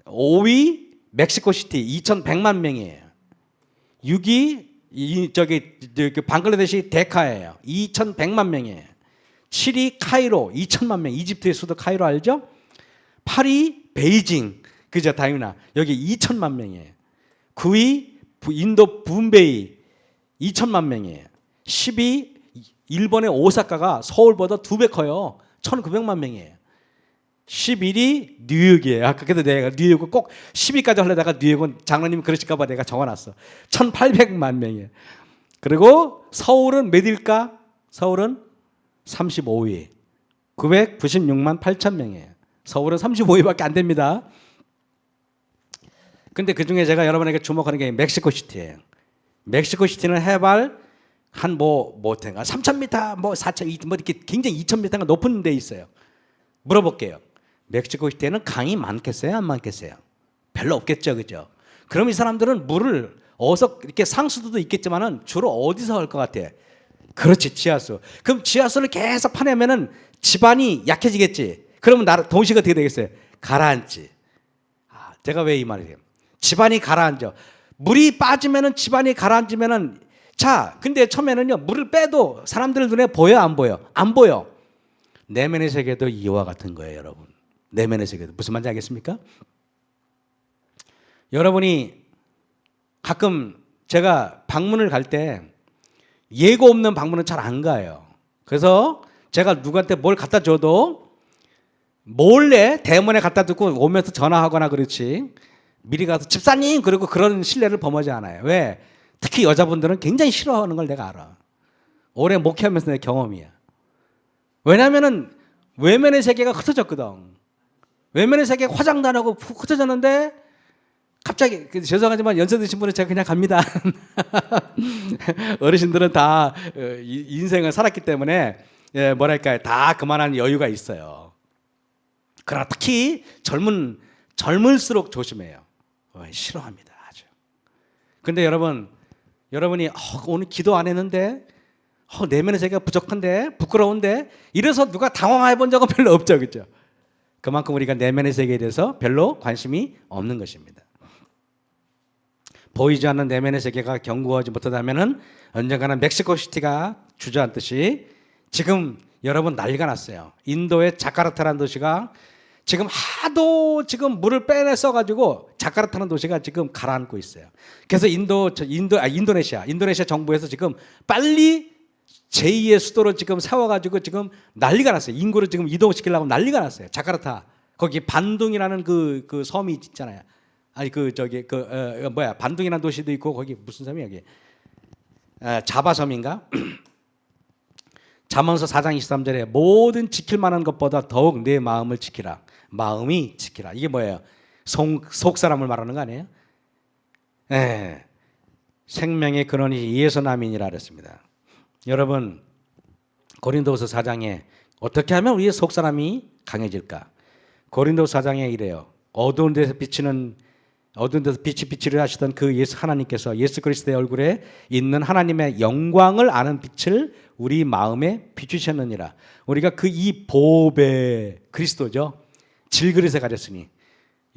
5위 멕시코시티 2,100만 명이에요. 6위 저기 방글라데시 데카예요. 2,100만 명이에요. 7위 카이로 2천만 명. 이집트의 수도 카이로 알죠? 8위 베이징. 그죠 다윤아. 여기 2천만 명이에요. 9위 인도 붐베이 2천만 명이에요. 10위 일본의 오사카가 서울보다 2배 커요. 1,900만 명이에요. 11위 뉴욕이에요. 아까 그래도 내가 뉴욕을 꼭 10위까지 하려다가 뉴욕은 장로님 그러실까 봐 내가 적어놨어. 1,800만 명이에요. 그리고 서울은 몇일까? 서울은 35위. 996만 8천 명이에요. 서울은 35위밖에 안 됩니다. 근데 그 중에 제가 여러분에게 주목하는 게 멕시코시티예요. 멕시코시티는 해발 한 3,000m, 4,000m, 이렇게 굉장히 2,000m가 높은 데 있어요. 물어볼게요. 멕시코시티에는 강이 많겠어요? 안 많겠어요? 별로 없겠죠, 그죠? 그럼 이 사람들은 물을 어디서 이렇게 상수도도 있겠지만은 주로 어디서 할 것 같아? 그렇지, 지하수. 그럼 지하수를 계속 파내면은 집안이 약해지겠지. 그러면 도시가 어떻게 되겠어요? 가라앉지. 제가 왜 이 말이에요? 집안이 가라앉아. 물이 빠지면은 집안이 가라앉으면은 자, 근데 처음에는요 물을 빼도 사람들 눈에 보여 안 보여? 안 보여. 내면의 세계도 이와 같은 거예요, 여러분. 내면의 세계도 무슨 말인지 알겠습니까? 여러분이 가끔 제가 방문을 갈 때 예고 없는 방문은 잘 안 가요. 그래서 제가 누구한테 뭘 갖다 줘도 몰래 대문에 갖다 두고 오면서 전화하거나 그렇지 미리 가서 집사님 그리고 그런 신뢰를 범하지 않아요. 왜? 특히 여자분들은 굉장히 싫어하는 걸 내가 알아. 오래 목회하면서 내 경험이야. 왜냐하면 외면의 세계가 흩어졌거든. 외면의 세계가 화장도 안 하고 흩어졌는데 갑자기 죄송하지만 연세 드신 분은 제가 그냥 갑니다. 어르신들은 다 인생을 살았기 때문에 뭐랄까요 다 그만한 여유가 있어요. 그러나 특히 젊을수록 조심해요. 싫어합니다 아주. 근데 여러분이 오늘 기도 안 했는데 내면의 세계가 부족한데, 부끄러운데, 이래서 누가 당황해 본 적은 별로 없죠, 그죠? 그만큼 우리가 내면의 세계에 대해서 별로 관심이 없는 것입니다. 보이지 않는 내면의 세계가 견고하지 못하다면은 언젠가는 멕시코시티가 주저앉듯이 지금 여러분 난리가 났어요. 인도의 자카르타라는 도시가 지금 하도 지금 물을 빼내서 가지고 자카르타라는 도시가 지금 가라앉고 있어요. 그래서 인도네시아 정부에서 지금 빨리 제2의 수도로 지금 세워가지고 지금 난리가 났어요. 인구를 지금 이동시키려고 난리가 났어요. 자카르타 거기 반둥이라는 그 섬이 있잖아요. 아니 반둥이라는 도시도 있고 거기 무슨 섬이야 여기? 자바섬인가? 잠언서 4장 23절에 모든 지킬 만한 것보다 더욱 내 마음을 지키라. 마음이 지키라. 이게 뭐예요? 속 사람을 말하는 거 아니에요? 네. 생명의 근원이 이에서 남이니라 그랬습니다. 여러분 고린도서 4장에 어떻게 하면 우리의 속 사람이 강해질까? 고린도서 4장에 이래요. 어두운 데서 빛이 비치려 하시던 그 예수 하나님께서 예수 그리스도의 얼굴에 있는 하나님의 영광을 아는 빛을 우리 마음에 비추셨느니라. 우리가 이 보배 그리스도죠. 질그릇에 가졌으니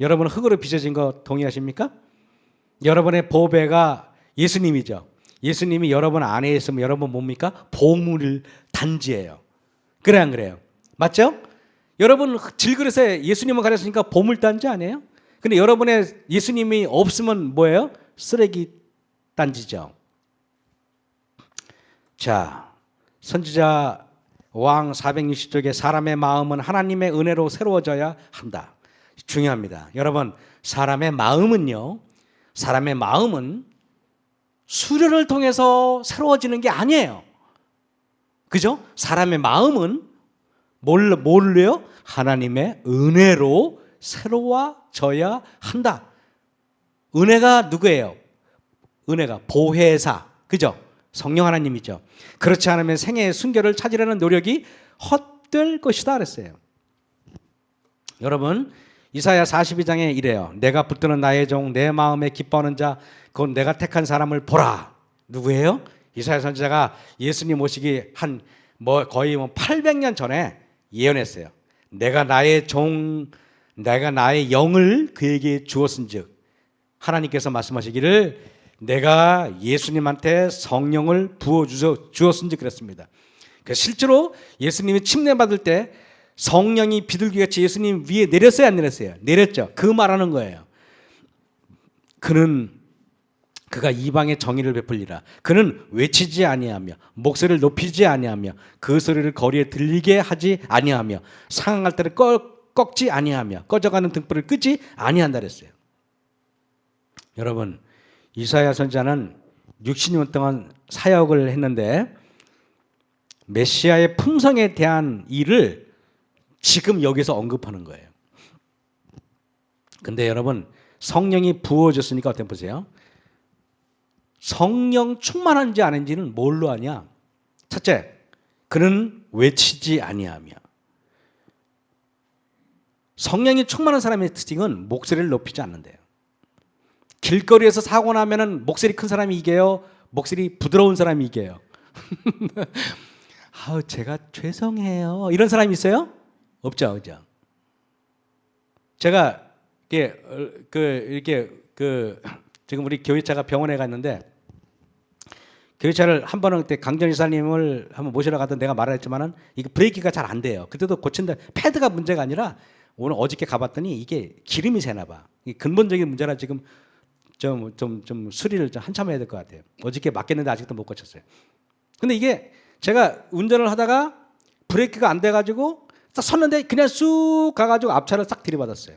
여러분 흙으로 빚어진 거 동의하십니까? 여러분의 보배가 예수님이죠. 예수님이 여러분 안에 있으면 여러분 뭡니까? 보물 단지예요. 그래 안 그래요? 맞죠? 여러분 질그릇에 예수님을 가졌으니까 보물 단지 아니에요? 근데 여러분의 예수님이 없으면 뭐예요? 쓰레기 단지죠. 자, 선지자 왕 460쪽에 사람의 마음은 하나님의 은혜로 새로워져야 한다. 중요합니다. 여러분, 사람의 마음은 수련을 통해서 새로워지는 게 아니에요. 그죠? 사람의 마음은 뭘로요? 하나님의 은혜로 새로워져야 한다. 은혜가 누구예요? 은혜가 보혜사, 그죠? 성령 하나님이죠. 그렇지 않으면 생애의 순결을 찾으려는 노력이 헛될 것이다 그랬어요. 여러분 이사야 42장에 이래요. 내가 붙드는 나의 종 내 마음에 기뻐하는 자 곧 내가 택한 사람을 보라. 누구예요? 이사야 선지자가 예수님 오시기 거의 800년 전에 예언했어요. 내가 나의 영을 그에게 주었은즉 하나님께서 말씀하시기를 내가 예수님한테 성령을 부어 주었은즉 그랬습니다. 실제로 예수님이 침례받을 때 성령이 비둘기같이 예수님 위에 내렸어요, 안 내렸어요? 내렸죠. 그 말하는 거예요. 그가 이방의 정의를 베풀리라. 그는 외치지 아니하며 목소리를 높이지 아니하며 그 소리를 거리에 들리게 하지 아니하며 상할 때를 꺾지 아니하며 꺼져가는 등불을 끄지 아니한다 그랬어요. 여러분 이사야 선지자는 60년 동안 사역을 했는데 메시아의 품성에 대한 일을 지금 여기서 언급하는 거예요. 근데 여러분 성령이 부어졌으니까 어떻게 보세요? 성령 충만한지 아닌지는 뭘로 아냐? 첫째, 그는 외치지 아니하며. 성령이 충만한 사람의 특징은 목소리를 높이지 않는데요. 길거리에서 사고 나면은 목소리 큰 사람이 이겨요? 목소리 부드러운 사람이 이겨요? 제가 죄송해요. 이런 사람이 있어요? 없죠, 그죠? 제가 지금 우리 교회차가 병원에 갔는데 교회차를 한 번은 그때 강전 이사님을 한번 모시러 가던 내가 말했지만은 이게 브레이크가 잘 안 돼요. 그때도 고친다. 패드가 문제가 아니라 어저께 가봤더니 이게 기름이 새나 봐. 근본적인 문제라 지금 좀 수리를 좀 한참 해야 될 것 같아요. 어저께 맡겼는데 아직도 못 고쳤어요. 근데 이게 제가 운전을 하다가 브레이크가 안 돼가지고 딱 섰는데 그냥 쑥 가가지고 앞차를 싹 들이받았어요.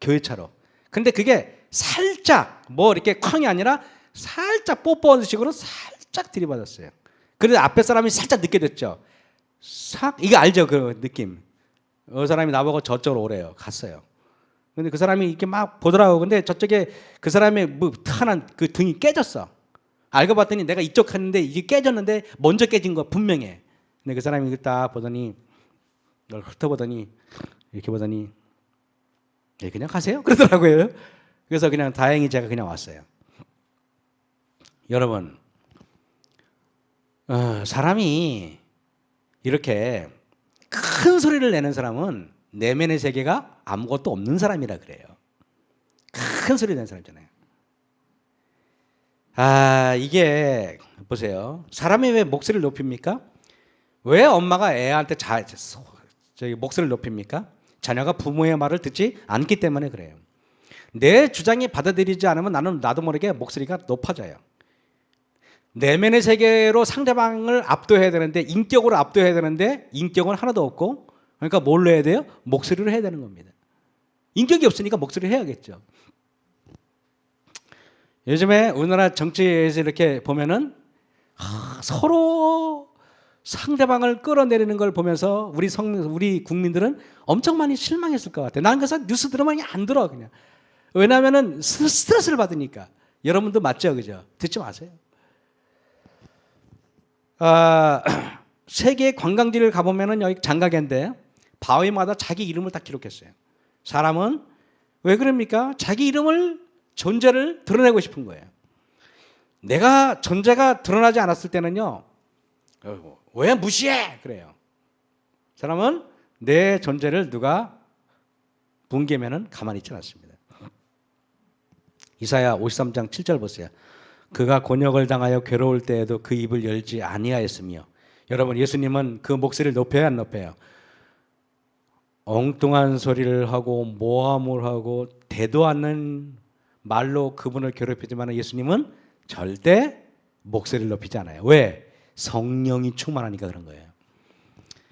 교회차로. 근데 그게 살짝 이렇게 쾅이 아니라 살짝 뽀뽀하는 식으로 살짝 들이받았어요. 그래서 앞에 사람이 살짝 늦게 됐죠. 이거 알죠? 그 느낌. 사람이 나보고 저쪽으로 오래요. 갔어요. 근데 그 사람이 이렇게 막 보더라고. 근데 저쪽에 그 사람의 탄한 그 등이 깨졌어. 알고 봤더니 내가 이쪽 갔는데 이게 깨졌는데 먼저 깨진 거 분명해. 근데 그 사람이 딱 보더니 이걸 훑어보더니 이렇게 보더니 그냥 가세요? 그러더라고요. 그래서 그냥 다행히 제가 그냥 왔어요. 여러분 사람이 이렇게 큰 소리를 내는 사람은 내면의 세계가 아무것도 없는 사람이라 그래요. 큰 소리 내는 사람 있잖아요. 이게 보세요. 사람이 왜 목소리를 높입니까? 왜 엄마가 애한테 목소리를 높입니까? 자녀가 부모의 말을 듣지 않기 때문에 그래요. 내 주장이 받아들이지 않으면 나도 모르게 목소리가 높아져요. 내면의 세계로 상대방을 압도해야 되는데, 인격으로 압도해야 되는데 인격은 하나도 없고, 그러니까 뭘로 해야 돼요? 목소리로 해야 되는 겁니다. 인격이 없으니까 목소리를 해야겠죠. 요즘에 우리나라 정치에서 이렇게 보면은 서로 상대방을 끌어내리는 걸 보면서 우리 국민들은 엄청 많이 실망했을 것 같아요. 나는 그래서 뉴스 들으면 안 들어 그냥. 왜냐하면은 스트레스를 받으니까. 여러분도 맞죠, 그죠? 듣지 마세요. 세계 관광지를 가보면은 여기 장가게인데 바위마다 자기 이름을 딱 기록했어요. 사람은 왜 그럽니까? 자기 이름을 존재를 드러내고 싶은 거예요. 내가 존재가 드러나지 않았을 때는요, 왜 무시해? 그래요. 사람은 내 존재를 누가 붕괴면은 가만히 있지 않습니다. 이사야 53장 7절 보세요. 그가 곤욕을 당하여 괴로울 때에도 그 입을 열지 아니하였으며. 여러분, 예수님은 그 목소리를 높여야 안 높여요? 엉뚱한 소리를 하고 모함을 하고 대도 않는 말로 그분을 괴롭히지만 예수님은 절대 목소리를 높이지 않아요. 왜? 성령이 충만하니까 그런 거예요.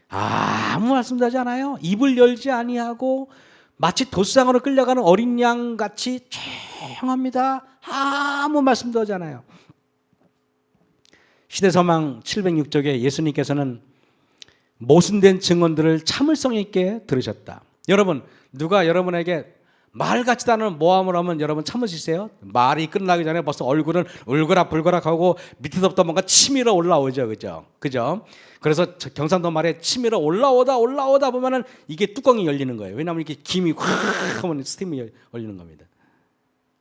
아무 말씀도 하지 않아요. 입을 열지 아니하고 마치 도수장으로 끌려가는 어린 양 같이 조용합니다. 아무 말씀도 하지 않아요. 시대서망 706쪽에 예수님께서는 모순된 증언들을 참을성 있게 들으셨다. 여러분, 누가 여러분에게 말 같지도 않은 모함을 하면 여러분 참을 수 있어요? 말이 끝나기 전에 벌써 얼굴은 울그락불그락하고 밑에서부터 뭔가 치밀어 올라오죠, 그죠? 그래서 경상도 말에 치밀어 올라오다 보면은 이게 뚜껑이 열리는 거예요. 왜냐하면 이렇게 김이 확 하면 스팀이 열리는 겁니다.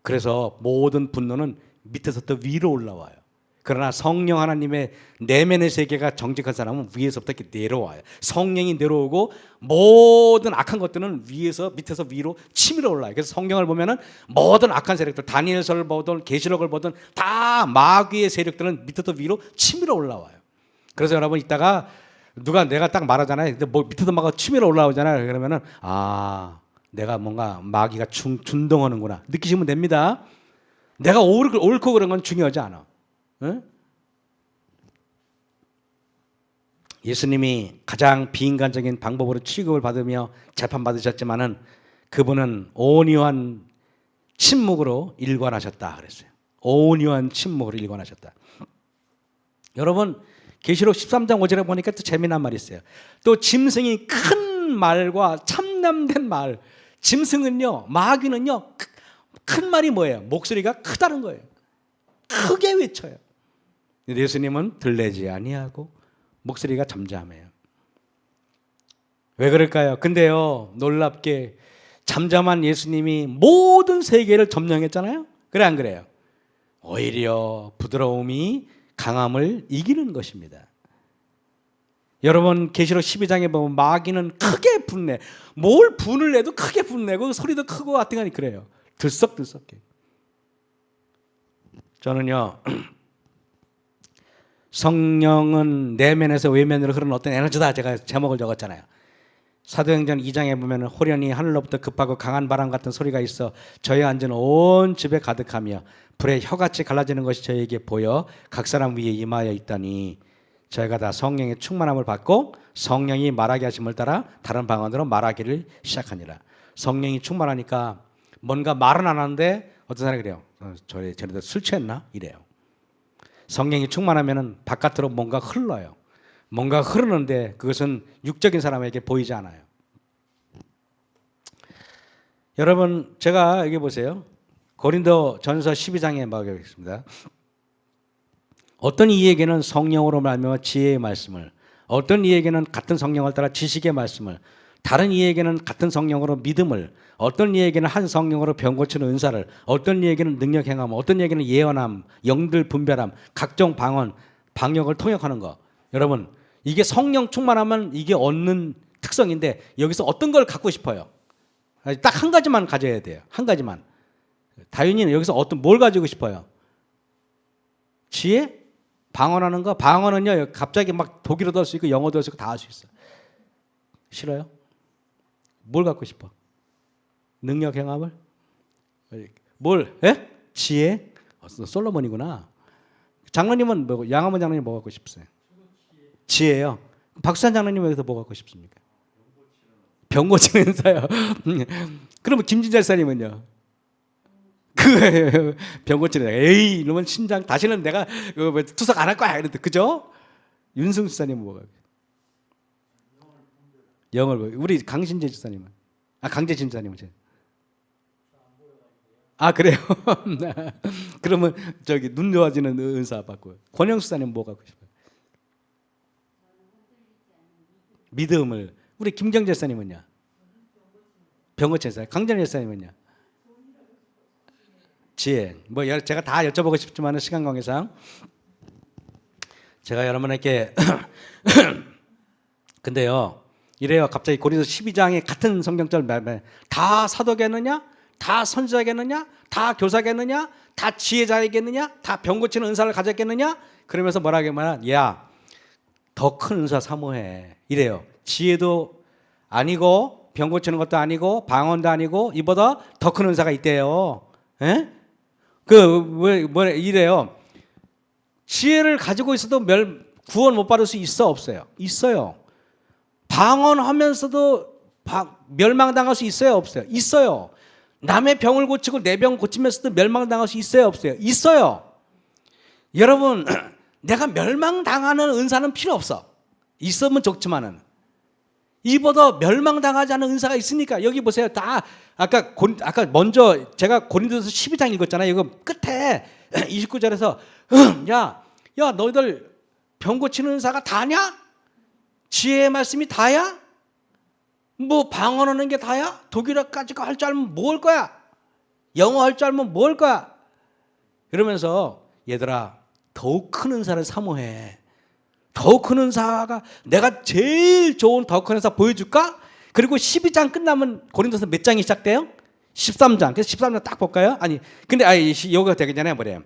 그래서 모든 분노는 밑에서부터 위로 올라와요. 그러나 성령 하나님의 내면의 세계가 정직한 사람은 위에서부터 이렇게 내려와요. 성령이 내려오고 모든 악한 것들은 밑에서 위로 치밀어 올라요. 그래서 성경을 보면은 모든 악한 세력들, 다니엘서를 보든 계시록을 보든 다 마귀의 세력들은 밑에서 위로 치밀어 올라와요. 그래서 여러분 이따가 내가 딱 말하잖아요. 근데 뭐 밑에서 막 치밀어 올라오잖아요. 그러면은 내가 뭔가 마귀가 준동하는구나 느끼시면 됩니다. 내가 옳고 그런 건 중요하지 않아. 응? 예수님이 가장 비인간적인 방법으로 취급을 받으며 재판받으셨지만은 그분은 온유한 침묵으로 일관하셨다 그랬어요. 온유한 침묵으로 일관하셨다. 여러분 계시록 13장 5절에 보니까 또 재미난 말이 있어요. 또 짐승이 큰 말과 참남된 말. 짐승은요, 마귀는요, 큰 말이 뭐예요? 목소리가 크다는 거예요. 크게 외쳐요. 예수님은 들리지 아니하고 목소리가 잠잠해요. 왜 그럴까요? 근데요, 놀랍게 잠잠한 예수님이 모든 세계를 점령했잖아요. 그래 안 그래요? 오히려 부드러움이 강함을 이기는 것입니다. 여러분 계시록 12장에 보면 마귀는 크게 분내. 뭘 분을 내도 크게 분내고 소리도 크고 하여튼 그래요. 들썩들썩해. 저는요, 성령은 내면에서 외면으로 흐르는 어떤 에너지다. 제가 제목을 적었잖아요. 사도행전 2장에 보면 호련히 하늘로부터 급하고 강한 바람 같은 소리가 있어 저희 앉은 온 집에 가득하며 불에 혀같이 갈라지는 것이 저에게 보여 각 사람 위에 임하여 있다니 저희가 다 성령의 충만함을 받고 성령이 말하게 하심을 따라 다른 방언으로 말하기를 시작하니라. 성령이 충만하니까 뭔가 말은 안 하는데 어떤 사람이 그래요. 쟤네들 술 취했나? 이래요. 성령이 충만하면 바깥으로 뭔가 흘러요. 뭔가 흐르는데 그것은 육적인 사람에게 보이지 않아요. 여러분 제가 여기 보세요. 고린도 전서 12장에 말하겠습니다. 어떤 이에게는 성령으로 말미암아 지혜의 말씀을, 어떤 이에게는 같은 성령을 따라 지식의 말씀을, 다른 이에게는 같은 성령으로 믿음을, 어떤 이에게는 한 성령으로 병 고치는 은사를, 어떤 이에게는 능력 행함, 어떤 이에게는 예언함, 영들 분별함, 각종 방언, 방역을 통역하는 거. 여러분, 이게 성령 충만하면 이게 얻는 특성인데 여기서 어떤 걸 갖고 싶어요? 딱 한 가지만 가져야 돼요. 한 가지만. 다윈이는 여기서 뭘 가지고 싶어요? 지혜? 방언하는 거? 방언은요, 갑자기 막 독일어도 할 수 있고 영어도 할 수 있고 다 할 수 있어. 싫어요? 뭘 갖고 싶어? 능력 행함을? 뭘? 예? 지혜? 솔로몬이구나. 장로님은 뭐, 양화문 장로님 뭐 갖고 싶으세요? 지혜요. 박수찬 장로님 여기서 뭐 갖고 싶습니까? 병 고치는 사요. 그러면 김진자 사님은요? 병 고치는 에이 이러면 신장 다시는 내가 투석 안 할 거야 이랬대. 그죠? 윤승수 사님은 뭐가? 영을 우리 강신재 지사님은? 강재진 지사님은? 그래요? 그러면 저기 눈 좋아지는 은사 받고. 권영수 사님 뭐 갖고 싶어요? 믿음을. 우리 김경재 사님은요? 병 고치는 사. 강전일 사님은요? 지혜. 뭐 제가 다 여쭤보고 싶지만 시간 관계상 제가 여러분에게 근데요 이래요. 갑자기 고린도서 12장에 같은 성경절 말말 다 사도겠느냐? 다 선지자겠느냐? 다 교사겠느냐? 다 지혜자이겠느냐? 다 병 고치는 은사를 가졌겠느냐? 그러면서 뭐라고 하면 야, 더 큰 은사 사모해. 이래요. 지혜도 아니고 병 고치는 것도 아니고 방언도 아니고 이보다 더 큰 은사가 있대요. 에? 이래요. 지혜를 가지고 있어도 구원 못 받을 수 있어 없어요? 있어요. 방언하면서도 멸망당할 수 있어요 없어요? 있어요. 남의 병을 고치고 내 병 고치면서도 멸망당할 수 있어요 없어요? 있어요. 여러분 내가 멸망당하는 은사는 필요 없어. 있으면 좋지만은 이보다 멸망당하지 않은 은사가 있으니까 여기 보세요. 다 아까 먼저 제가 고린도서 12장 읽었잖아요. 이거 끝에 29절에서 야 너희들 병 고치는 은사가 다냐? 지혜의 말씀이 다야? 뭐 방언하는 게 다야? 독일어까지 할 줄 알면 뭘 거야? 영어 할 줄 알면 뭘 거야? 이러면서 얘들아 더욱 큰 은사를 사모해. 더욱 큰 은사가 내가 제일 좋은 더 큰 은사 보여줄까? 그리고 12장 끝나면 고린도서 몇 장이 시작돼요? 13장. 그래서 13장 딱 볼까요? 근데 여기가 되기 전에 뭐래요?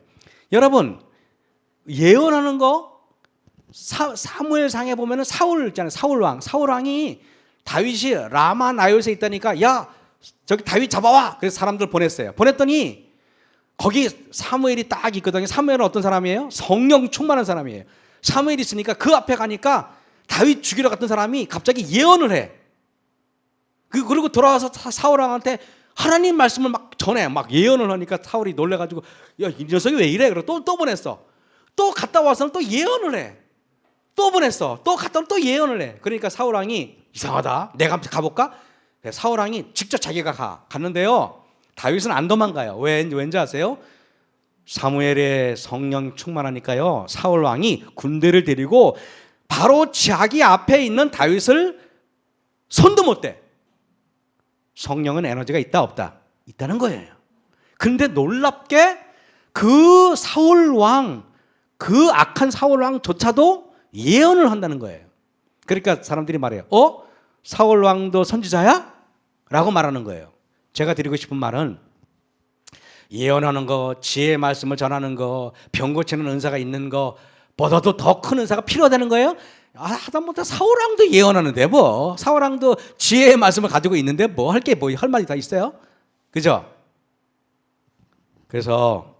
여러분 예언하는 거 사무엘상에 보면은 사울 있잖아요. 사울왕이 다윗이 라마 나요스에 있다니까 야 저기 다윗 잡아와. 그래서 사람들 보냈어요. 보냈더니 거기 사무엘이 딱 있거든요. 사무엘은 어떤 사람이에요? 성령 충만한 사람이에요. 사무엘이 있으니까 그 앞에 가니까 다윗 죽이러 갔던 사람이 갑자기 예언을 해. 그리고 돌아와서 사울왕한테 하나님 말씀을 막 전해. 막 예언을 하니까 사울이 놀래가지고 야, 이 녀석이 왜 이래? 그러고 또 보냈어. 또 갔다 와서는 또 예언을 해. 또 보냈어. 또 갔다 또 예언을 해. 그러니까 사울왕이 이상하다. 내가 가볼까? 사울왕이 직접 자기가 갔는데요. 다윗은 안 도망가요. 왠지 아세요? 사무엘의 성령 충만하니까요. 사울 왕이 군대를 데리고 바로 자기 앞에 있는 다윗을 손도 못 대. 성령은 에너지가 있다 없다? 있다는 거예요. 그런데 놀랍게 그 사울 왕, 그 악한 사울 왕조차도 예언을 한다는 거예요. 그러니까 사람들이 말해요. 사울 왕도 선지자야? 라고 말하는 거예요. 제가 드리고 싶은 말은 예언하는 거, 지혜의 말씀을 전하는 거, 병 고치는 은사가 있는 거 보다도 더 큰 은사가 필요하다는 거예요. 하다못해 사울왕도 예언하는데 뭐 사울왕도 지혜의 말씀을 가지고 있는데 뭐 할 게 뭐 할 말이 다 있어요? 그죠? 그래서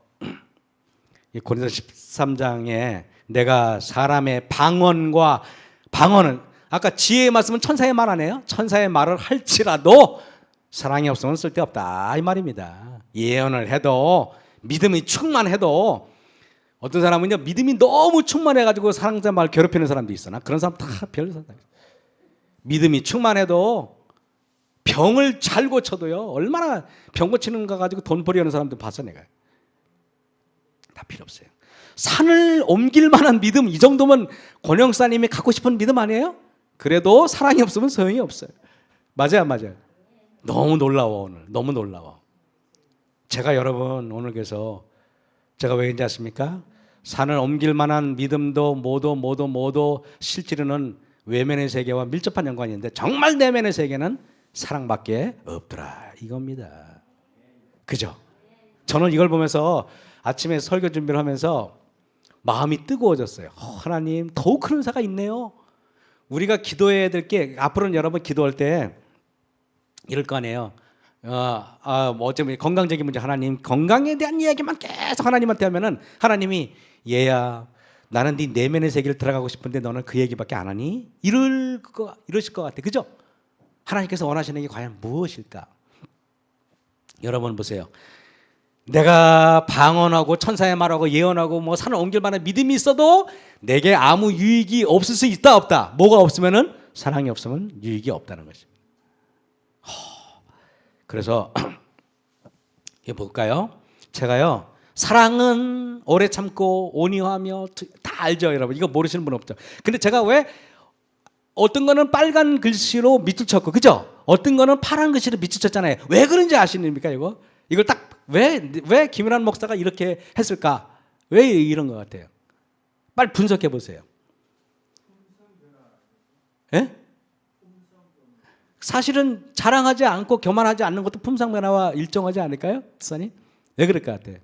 고린도서 13장에 내가 사람의 방언은 아까 지혜의 말씀은 천사의 말 아니에요? 천사의 말을 할지라도 사랑이 없으면 쓸데없다 이 말입니다. 예언을 해도 믿음이 충만해도 어떤 사람은요 믿음이 너무 충만해가지고 사랑자 말 괴롭히는 사람도 있어. 나 그런 사람 다 별로 믿음이 충만해도 병을 잘 고쳐도요 얼마나 병 고치는 거 가지고 돈 벌이하는 사람들 봤어 내가. 다 필요 없어요. 산을 옮길 만한 믿음 이 정도면 권영사님이 갖고 싶은 믿음 아니에요? 그래도 사랑이 없으면 소용이 없어요. 맞아요, 맞아요. 너무 놀라워 오늘. 너무 놀라워. 제가 여러분 오늘 그래서 제가 왜인지 아십니까? 산을 옮길 만한 믿음도 모두 실제로는 외면의 세계와 밀접한 연관이 있는데 정말 내면의 세계는 사랑밖에 없더라 이겁니다. 그죠? 저는 이걸 보면서 아침에 설교 준비를 하면서 마음이 뜨거워졌어요. 하나님 더욱 큰 은사가 있네요. 우리가 기도해야 될 게 앞으로는 여러분 기도할 때 이럴 거 아니에요. 뭐 어쩌면 건강적인 문제 하나님 건강에 대한 이야기만 계속 하나님한테 하면은 하나님이 얘야 나는 네 내면의 세계를 들어가고 싶은데 너는 그 얘기밖에 안 하니? 이러실 것 같아. 그죠? 하나님께서 원하시는 게 과연 무엇일까? 여러분 보세요. 내가 방언하고 천사의 말하고 예언하고 뭐 산을 옮길 만한 믿음이 있어도 내게 아무 유익이 없을 수 있다 없다. 뭐가 없으면은 사랑이 없으면 유익이 없다는 것입니다. 그래서 이거 볼까요? 제가요 사랑은 오래 참고 온유하며 다 알죠 여러분. 이거 모르시는 분 없죠. 근데 제가 왜 어떤 거는 빨간 글씨로 밑줄 쳤고 그죠? 어떤 거는 파란 글씨로 밑줄 쳤잖아요. 왜 그런지 아십니까 이거? 이걸 딱 왜 김일환 목사가 이렇게 했을까? 왜 이런 것 같아요? 빨리 분석해 보세요. 예? 사실은 자랑하지 않고 교만하지 않는 것도 품상변화와 일정하지 않을까요? 목사님? 왜 그럴 것 같아요?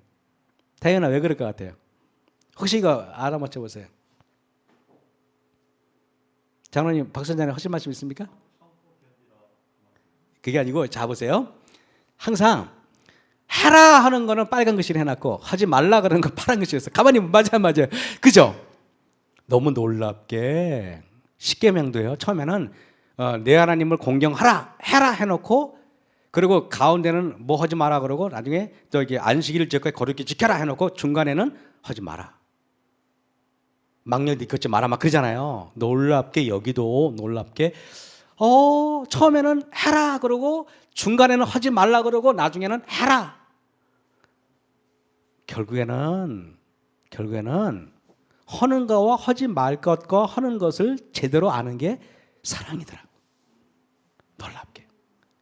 태연아 왜 그럴 것 같아요? 혹시 이거 알아맞혀 보세요. 장로님, 박선장님 하실 말씀 있습니까? 그게 아니고 자 보세요. 항상 해라 하는 거는 빨간 글씨를 해놨고 하지 말라 그러는 건 파란 글씨였어. 가만히 맞아요. 그죠? 너무 놀랍게 십계명도요. 처음에는 내 하나님을 공경하라 해라 해놓고 그리고 가운데는 뭐 하지 마라 그러고 나중에 저기 안식일을 지켜서 거룩히 지켜라 해놓고 중간에는 하지 마라. 망령도 익혔지 마라 막 그러잖아요. 놀랍게 여기도 놀랍게 처음에는 해라 그러고 중간에는 하지 말라 그러고 나중에는 해라. 결국에는 하는 거와 하지 말 것과 하는 것을 제대로 아는 게 사랑이더라고. 놀랍게.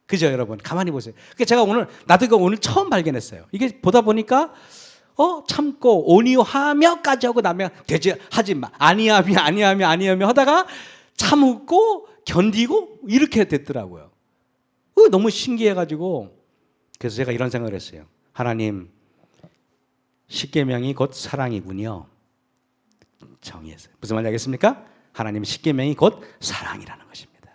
그죠 여러분? 가만히 보세요. 그러니까 제가 나도 이거 오늘 처음 발견했어요. 이게 보다 보니까 참고 온유하며까지 하고 나면 되지 하지 마 아니하며 하다가 참고 견디고 이렇게 됐더라고요. 너무 신기해가지고 그래서 제가 이런 생각을 했어요. 하나님 십계명이 곧 사랑이군요. 정의했어요. 무슨 말인지 알겠습니까? 하나님 십계명이 곧 사랑이라는 것입니다.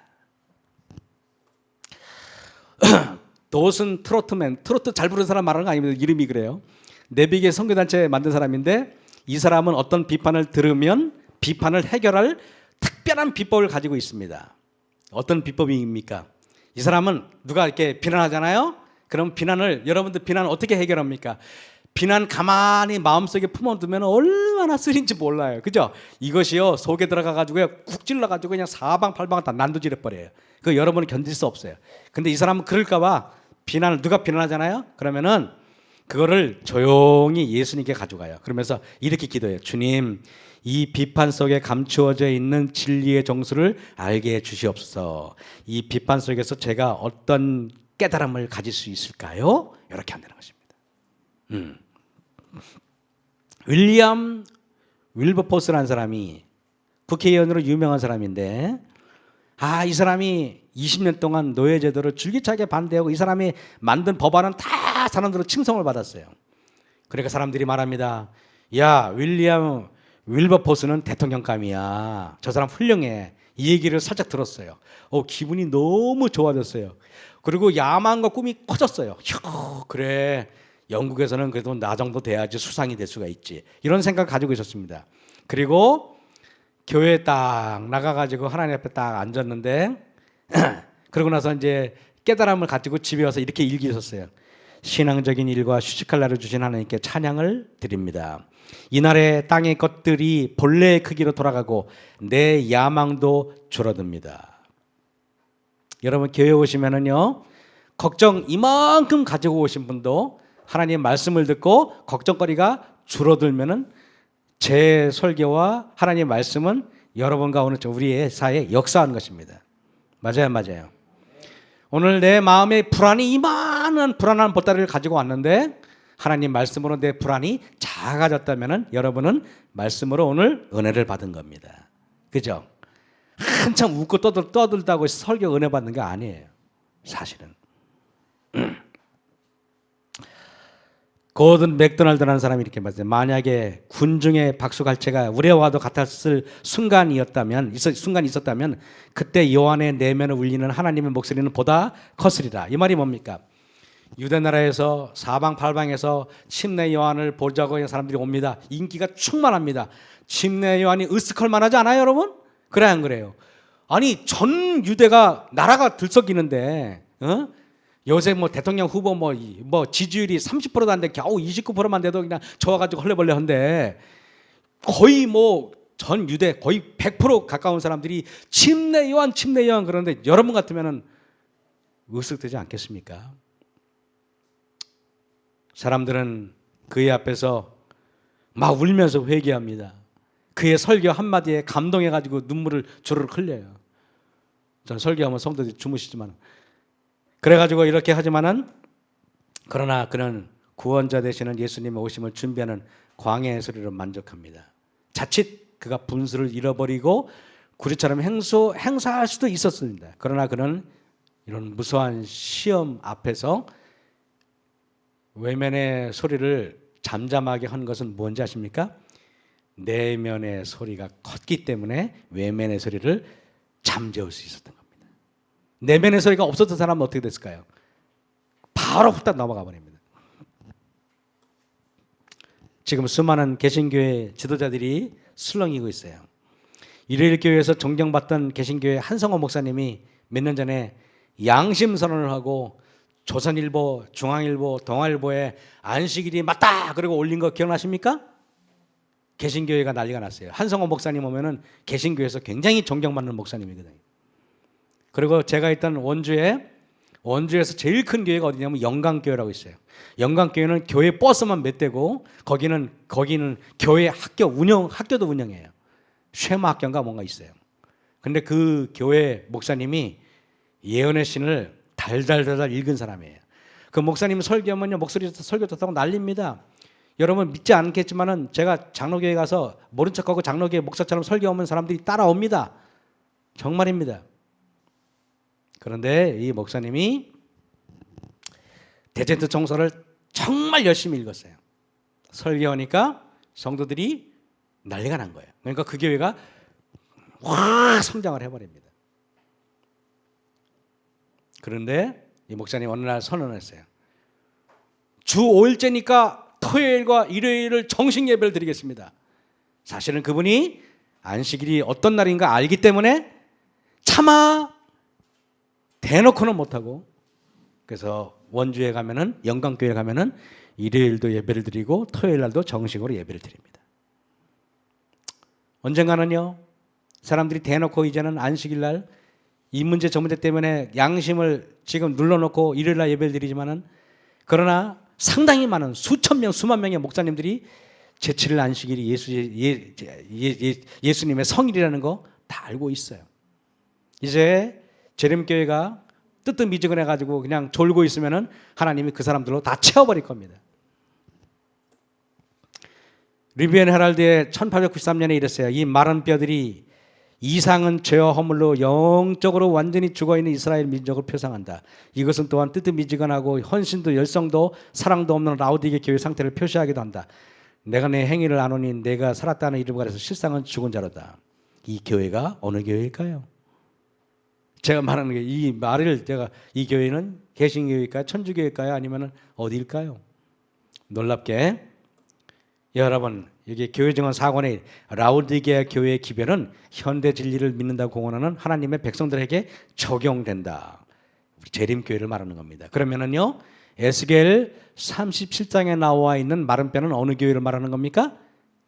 돛은 트로트 잘 부르는 사람 말하는 거 아닙니다. 이름이 그래요. 내비게 선교단체 만든 사람인데 이 사람은 어떤 비판을 들으면 비판을 해결할 특별한 비법을 가지고 있습니다. 어떤 비법입니까? 이 사람은 누가 이렇게 비난하잖아요. 그럼 여러분들 비난을 어떻게 해결합니까? 비난 가만히 마음속에 품어두면 얼마나 쓰린지 몰라요. 그죠? 이것이요 속에 들어가가지고 쿡 찔러가지고 그냥 사방팔방 다 난도질해 버려요. 그 여러분은 견딜 수 없어요. 근데 이 사람은 그럴까봐 누가 비난하잖아요. 그러면은 그거를 조용히 예수님께 가져가요. 그러면서 이렇게 기도해요. 주님, 이 비판 속에 감추어져 있는 진리의 정수를 알게 해주시옵소서. 이 비판 속에서 제가 어떤 깨달음을 가질 수 있을까요? 이렇게 한다는 것입니다. 윌리엄 윌버포스라는 사람이 국회의원으로 유명한 사람인데 이 사람이 20년 동안 노예제도를 줄기차게 반대하고 이 사람이 만든 법안은 다 사람들로 칭송을 받았어요. 그러니까 사람들이 말합니다. 야, 윌리엄 윌버포스는 대통령감이야. 저 사람 훌륭해. 이 얘기를 살짝 들었어요. 기분이 너무 좋아졌어요. 그리고 야망과 꿈이 커졌어요. 그래. 영국에서는 그래도 나 정도 돼야지 수상이 될 수가 있지. 이런 생각 가지고 있었습니다. 그리고 교회에 딱 나가가지고 하나님 앞에 딱 앉았는데 그러고 나서 이제 깨달음을 가지고 집에 와서 이렇게 일기 썼어요. 신앙적인 일과 휴식할 날을 주신 하나님께 찬양을 드립니다. 이날의 땅의 것들이 본래의 크기로 돌아가고 내 야망도 줄어듭니다. 여러분 교회 오시면은요 걱정 이만큼 가지고 오신 분도 하나님 말씀을 듣고 걱정거리가 줄어들면은 제 설교와 하나님 말씀은 여러분과 오늘 우리의 사회에 역사하는 것입니다. 맞아요. 오늘 내 마음에 이만한 불안한 보따리를 가지고 왔는데 하나님 말씀으로 내 불안이 작아졌다면 여러분은 말씀으로 오늘 은혜를 받은 겁니다. 그죠? 한참 웃고 떠들다고 설교 은혜 받는 게 아니에요. 사실은. 고든 맥도날드라는 사람이 이렇게 말했어요. 만약에 군중의 박수갈채가 우레와도 같았을 순간이 있었다면 그때 요한의 내면을 울리는 하나님의 목소리는 보다 컸으리라. 이 말이 뭡니까? 유대 나라에서 사방팔방에서 침례 요한을 보자고 하는 사람들이 옵니다. 인기가 충만합니다. 침례 요한이 으스컬만 하지 않아요, 여러분? 그래 안 그래요? 아니 전 유대가 나라가 들썩이는데 요새 뭐 대통령 후보 뭐 지지율이 30%도 안 돼 겨우 29%만 돼도 그냥 좋아가지고 헐레벌레 한데 거의 뭐 전 유대 거의 100% 가까운 사람들이 침례 요한 그러는데 여러분 같으면은 으쓱되지 않겠습니까? 사람들은 그의 앞에서 막 울면서 회개합니다. 그의 설교 한마디에 감동해가지고 눈물을 주르륵 흘려요. 전 설교하면 성도들이 주무시지만 그래가지고 이렇게 하지만은 그러나 그는 구원자 되시는 예수님의 오심을 준비하는 광야의 소리로 만족합니다. 자칫 그가 분수를 잃어버리고 구리처럼 행사할 수도 있었습니다. 그러나 그는 이런 무수한 시험 앞에서 외면의 소리를 잠잠하게 한 것은 뭔지 아십니까? 내면의 소리가 컸기 때문에 외면의 소리를 잠재울 수 있었던 겁니다. 내면의 소리가 없었던 사람은 어떻게 됐을까요? 바로 후딱 넘어가 버립니다. 지금 수많은 개신교회 지도자들이 술렁이고 있어요. 일요일 교회에서 존경받던 개신교회 한성호 목사님이 몇 년 전에 양심 선언을 하고 조선일보, 중앙일보, 동아일보에 안식일이 맞다 그리고 올린 거 기억나십니까? 개신교회가 난리가 났어요. 한성호 목사님 오면은 개신교회에서 굉장히 존경받는 목사님이거든요. 그리고 제가 있던 원주에서 제일 큰 교회가 어디냐면 영광교회라고 있어요. 영광교회는 교회 버스만 몇 대고 거기는 교회 학교도 운영해요. 쉐마 학교인가 뭔가 있어요. 근데 그 교회 목사님이 예언의 신을 달달달달 읽은 사람이에요. 그 목사님 설교하면요 목소리 설교 좋다고 난립니다. 여러분 믿지 않겠지만은 제가 장로교회 가서 모른 척하고 장로교회 목사처럼 설교하면 사람들이 따라옵니다. 정말입니다. 그런데 이 목사님이 대제트 청소를 정말 열심히 읽었어요. 설교하니까 성도들이 난리가 난 거예요. 그러니까 그 교회가 확 성장을 해버립니다. 그런데 이 목사님 어느 날 선언했어요. 주 5일째니까 토요일과 일요일을 정식 예배를 드리겠습니다. 사실은 그분이 안식일이 어떤 날인가 알기 때문에 차마 대놓고는 못하고 그래서 원주에 가면은 영광교회 가면은 일요일도 예배를 드리고 토요일 날도 정식으로 예배를 드립니다. 언젠가는요 사람들이 대놓고 이제는 안식일 날 이 문제 저 문제 때문에 양심을 지금 눌러놓고 일요일 날 예배를 드리지만은 그러나 상당히 많은 수천 명 수만 명의 목사님들이 제7일 안식일이 예수님의 성일이라는 거 다 알고 있어요. 이제 재림교회가 뜨뜻미지근해 가지고 그냥 졸고 있으면은 하나님이 그 사람들로 다 채워버릴 겁니다. 리비언 헤럴드에 1893년에 이랬어요. 이 마른 뼈들이 이상은 죄와 허물로 영적으로 완전히 죽어있는 이스라엘 민족을 표상한다. 이것은 또한 뜨뜻미지근하고 헌신도 열성도 사랑도 없는 라오디게 교회 상태를 표시하기도 한다. 내가 내 행위를 아노니 내가 살았다는 이름 아래서 실상은 죽은 자로다. 이 교회가 어느 교회일까요? 제가 말하는 게 이 말을 제가 이 교회는 개신교회일까요? 천주교회일까요? 아니면 어디일까요? 놀랍게 여러분 여기 교회 증언 4권의 라오디게아 교회의 기별은 현대 진리를 믿는다고 공언하는 하나님의 백성들에게 적용된다. 우리 재림교회를 말하는 겁니다. 그러면은요 에스겔 37장에 나와 있는 마른 뼈는 어느 교회를 말하는 겁니까?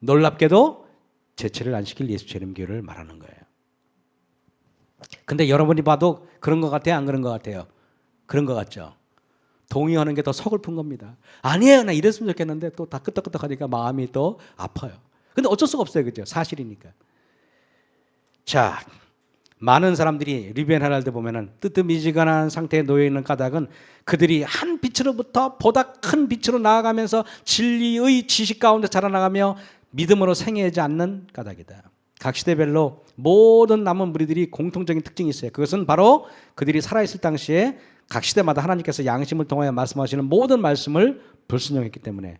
놀랍게도 제7일 안식일 예수 재림교회를 말하는 거예요. 근데 여러분이 봐도 그런 것 같아요? 안 그런 것 같아요? 그런 것 같죠? 동의하는 게 더 서글픈 겁니다. 아니에요. 나 이랬으면 좋겠는데 또 다 끄떡끄떡하니까 마음이 또 아파요. 근데 어쩔 수가 없어요. 그죠? 사실이니까. 자, 많은 사람들이 리비안 헤럴드 보면은 뜨뜻미지근한 상태에 놓여 있는 까닭은 그들이 한 빛으로부터 보다 큰 빛으로 나아가면서 진리의 지식 가운데 자라나가며 믿음으로 생애하지 않는 까닭이다. 각 시대별로 모든 남은 무리들이 공통적인 특징이 있어요. 그것은 바로 그들이 살아있을 당시에 각 시대마다 하나님께서 양심을 통하여 말씀하시는 모든 말씀을 불순종했기 때문에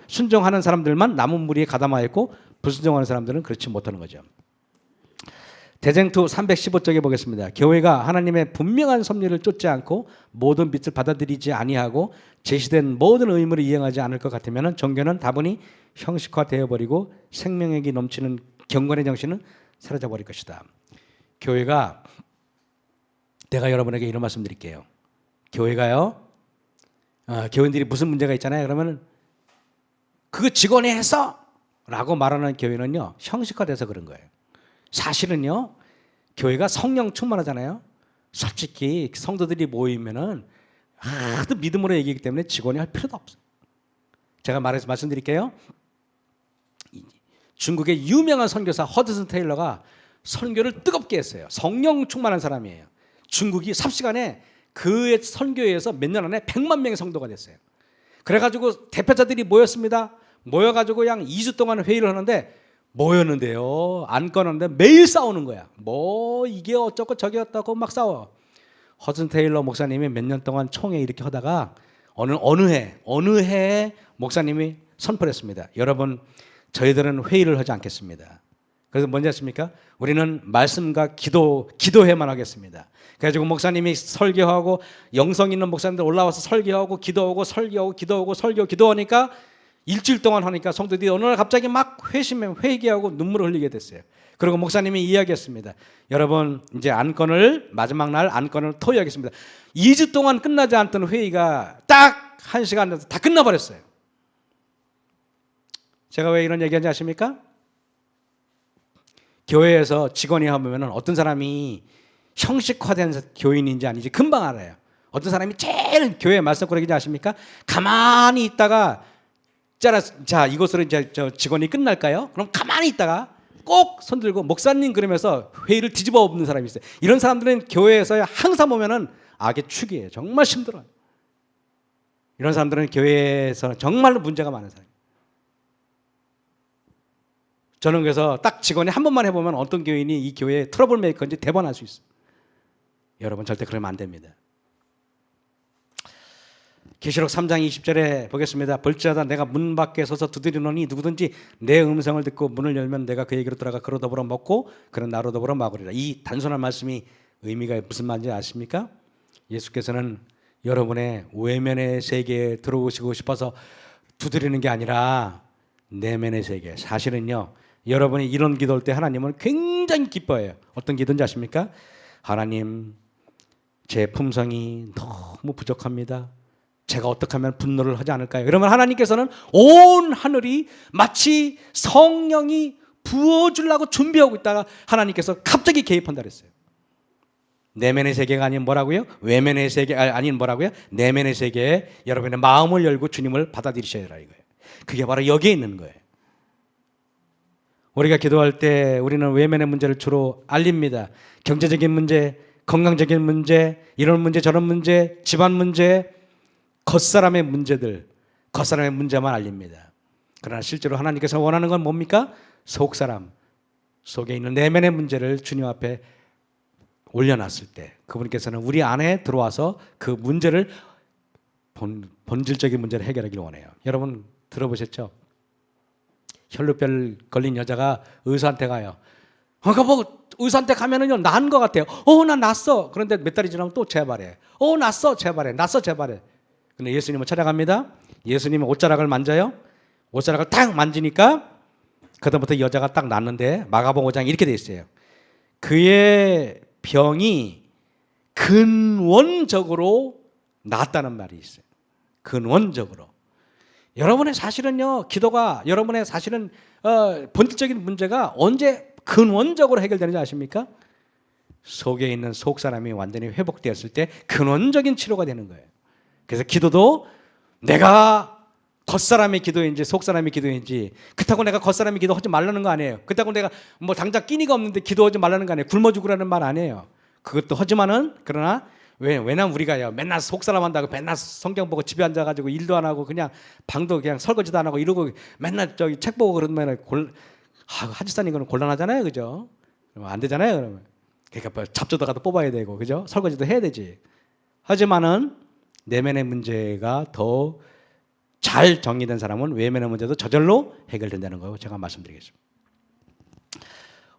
순종하는 사람들만 남은 무리에 가담하였고 불순종하는 사람들은 그렇지 못하는 거죠. 대쟁투 315쪽에 보겠습니다. 교회가 하나님의 분명한 섭리를 쫓지 않고 모든 빛을 받아들이지 아니하고 제시된 모든 의무를 이행하지 않을 것 같으면 종교는 다분히 형식화되어 버리고 생명력이 넘치는 경건의 정신은 사라져 버릴 것이다. 교회가, 내가 여러분에게 이런 말씀 드릴게요. 교회가요, 교인들이 무슨 문제가 있잖아요. 그러면 그거 직원이 했어 라고 말하는 교회는요, 형식화돼서 그런 거예요. 사실은요, 교회가 성령 충만하잖아요. 솔직히 성도들이 모이면은 하도 믿음으로 얘기하기 때문에 직원이 할 필요도 없어요. 제가 말씀드릴게요. 중국의 유명한 선교사 허드슨 테일러가 선교를 뜨겁게 했어요. 성령 충만한 사람이에요. 중국이 삽시간에 그의 선교회에서 몇 년 안에 100만 명의 성도가 됐어요. 그래가지고 대표자들이 모였습니다. 모여가지고 양 2주 동안 회의를 하는데, 모였는데요, 안 꺼는데 매일 싸우는 거야. 뭐 이게 어쩌고 저게 어쩌고 막 싸워. 허슨 테일러 목사님이 몇 년 동안 총회 이렇게 하다가 어느 해에 목사님이 선포를 했습니다. 여러분, 저희들은 회의를 하지 않겠습니다. 그래서 뭔지 아십니까? 우리는 말씀과 기도회만 하겠습니다. 그래가지고 목사님이 설교하고, 영성 있는 목사님들 올라와서 설교하고 기도하고 기도하니까 일주일 동안 하니까 성도들이 어느 날 갑자기 막 회개하고 눈물을 흘리게 됐어요. 그리고 목사님이 이야기했습니다. 여러분, 이제 마지막 날 안건을 토의하겠습니다. 2주 동안 끝나지 않던 회의가 딱 1시간 내서 다 끝나버렸어요. 제가 왜 이런 얘기하는지 아십니까? 교회에서 직원이 하면 어떤 사람이 형식화된 교인인지 아닌지 금방 알아요. 어떤 사람이 제일 교회 말썽꾸러기인지 아십니까? 가만히 있다가, 자, 이것으로 이제 저 직원이 끝날까요? 그럼 가만히 있다가 꼭 손들고 목사님 그러면서 회의를 뒤집어 엎는 사람이 있어요. 이런 사람들은 교회에서 항상 보면은 악의 축이에요. 정말 힘들어요. 이런 사람들은 교회에서 정말로 문제가 많은 사람이에요. 저는 그래서 딱 직원이 한 번만 해보면 어떤 교인이 이 교회의 트러블 메이커인지 대번할 수 있어요. 여러분, 절대 그러면 안 됩니다. 계시록 3장 20절에 보겠습니다. 볼지어다 내가 문 밖에 서서 두드리노니 누구든지 내 음성을 듣고 문을 열면 내가 그에게로 들어가 그로 더불어 먹고 그는 나로 더불어 마구리라. 이 단순한 말씀이 의미가 무슨 말인지 아십니까? 예수께서는 여러분의 외면의 세계에 들어오시고 싶어서 두드리는 게 아니라 내면의 세계. 사실은요, 여러분이 이런 기도할 때 하나님은 굉장히 기뻐해요. 어떤 기도인지 아십니까? 하나님, 제 품성이 너무 부족합니다. 제가 어떻게 하면 분노를 하지 않을까요? 그러면 하나님께서는 온 하늘이 마치 성령이 부어주려고 준비하고 있다가 하나님께서 갑자기 개입한다 그랬어요. 내면의 세계가 아닌 뭐라고요? 외면의 세계 아닌 뭐라고요? 내면의 세계에 여러분의 마음을 열고 주님을 받아들이셔야 되라 이거예요. 그게 바로 여기에 있는 거예요. 우리가 기도할 때 우리는 외면의 문제를 주로 알립니다. 경제적인 문제, 건강적인 문제, 이런 문제 저런 문제, 집안 문제, 겉사람의 문제들, 겉사람의 문제만 알립니다. 그러나 실제로 하나님께서 원하는 건 뭡니까? 속사람 속에 있는 내면의 문제를 주님 앞에 올려놨을 때 그분께서는 우리 안에 들어와서 그 문제를 본질적인 문제를 해결하기를 원해요. 여러분 들어보셨죠? 혈루병 걸린 여자가 의사한테 가요. 그러니까 뭐 의사한테 가면은요 나은 것 같아요. 나 났어. 그런데 몇 달이 지나면 또 재발해. 났어, 재발해. 났어, 재발해. 근데 예수님은 찾아갑니다. 예수님은 옷자락을 만져요. 옷자락을 딱 만지니까 그다음부터 여자가 딱 났는데 마가복음 5장 이렇게 돼 있어요. 그의 병이 근원적으로 낫다는 말이 있어요. 근원적으로. 여러분의 사실은요, 기도가 여러분의 사실은 본질적인 문제가 언제 근원적으로 해결되는지 아십니까? 속에 있는 속 사람이 완전히 회복되었을 때 근원적인 치료가 되는 거예요. 그래서 기도도 내가 겉사람의 기도인지 속사람의 기도인지, 그렇다고 내가 겉사람의 기도 하지 말라는 거 아니에요. 그렇다고 내가 뭐 당장 끼니가 없는데 기도하지 말라는 거 아니에요. 굶어 죽으라는 말 아니에요. 그것도 하지만은, 그러나 왜냐면 우리가요 맨날 속사람 한다고 맨날 성경 보고 집에 앉아가지고 일도 안 하고 그냥 방도 그냥 설거지도 안 하고 이러고 맨날 저기 책 보고 그러면 하지사님 그는 곤란하잖아요, 그죠? 그러면 안 되잖아요, 그러면. 그러니까 뭐 잡초다가도 뽑아야 되고, 그죠? 설거지도 해야 되지. 하지만은 내면의 문제가 더 잘 정리된 사람은 외면의 문제도 저절로 해결된다는 거 제가 말씀드리겠습니다.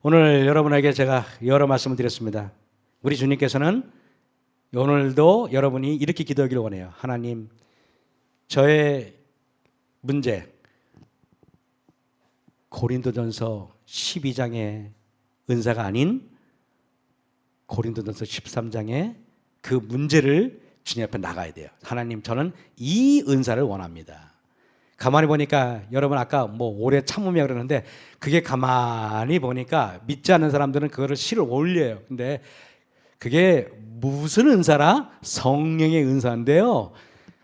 오늘 여러분에게 제가 여러 말씀을 드렸습니다. 우리 주님께서는 오늘도 여러분이 이렇게 기도하기를 원해요. 하나님, 저의 문제, 고린도전서 12장의 은사가 아닌 고린도전서 13장의 그 문제를 주님 앞에 나가야 돼요. 하나님, 저는 이 은사를 원합니다. 가만히 보니까 여러분 아까 뭐 오래 참으며 그러는데, 그게 가만히 보니까 믿지 않는 사람들은 그거를 시를 올려요. 근데 그게 무슨 은사라? 성령의 은사인데요.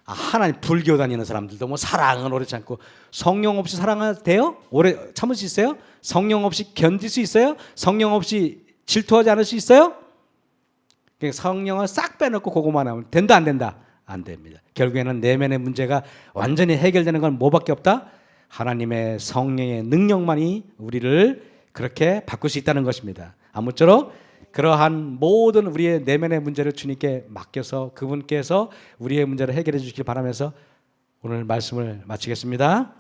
하나님, 불교 다니는 사람들도 뭐 사랑은 오래 참고, 성령 없이 사랑돼요? 오래 참을 수 있어요? 성령 없이 견딜 수 있어요? 성령 없이 질투하지 않을 수 있어요? 성령을 싹 빼놓고 그거만 하면 된다, 안 된다? 안 됩니다. 결국에는 내면의 문제가 완전히 해결되는 건 뭐밖에 없다? 하나님의 성령의 능력만이 우리를 그렇게 바꿀 수 있다는 것입니다. 아무쪼록 그러한 모든 우리의 내면의 문제를 주님께 맡겨서 그분께서 우리의 문제를 해결해 주시길 바라면서 오늘 말씀을 마치겠습니다.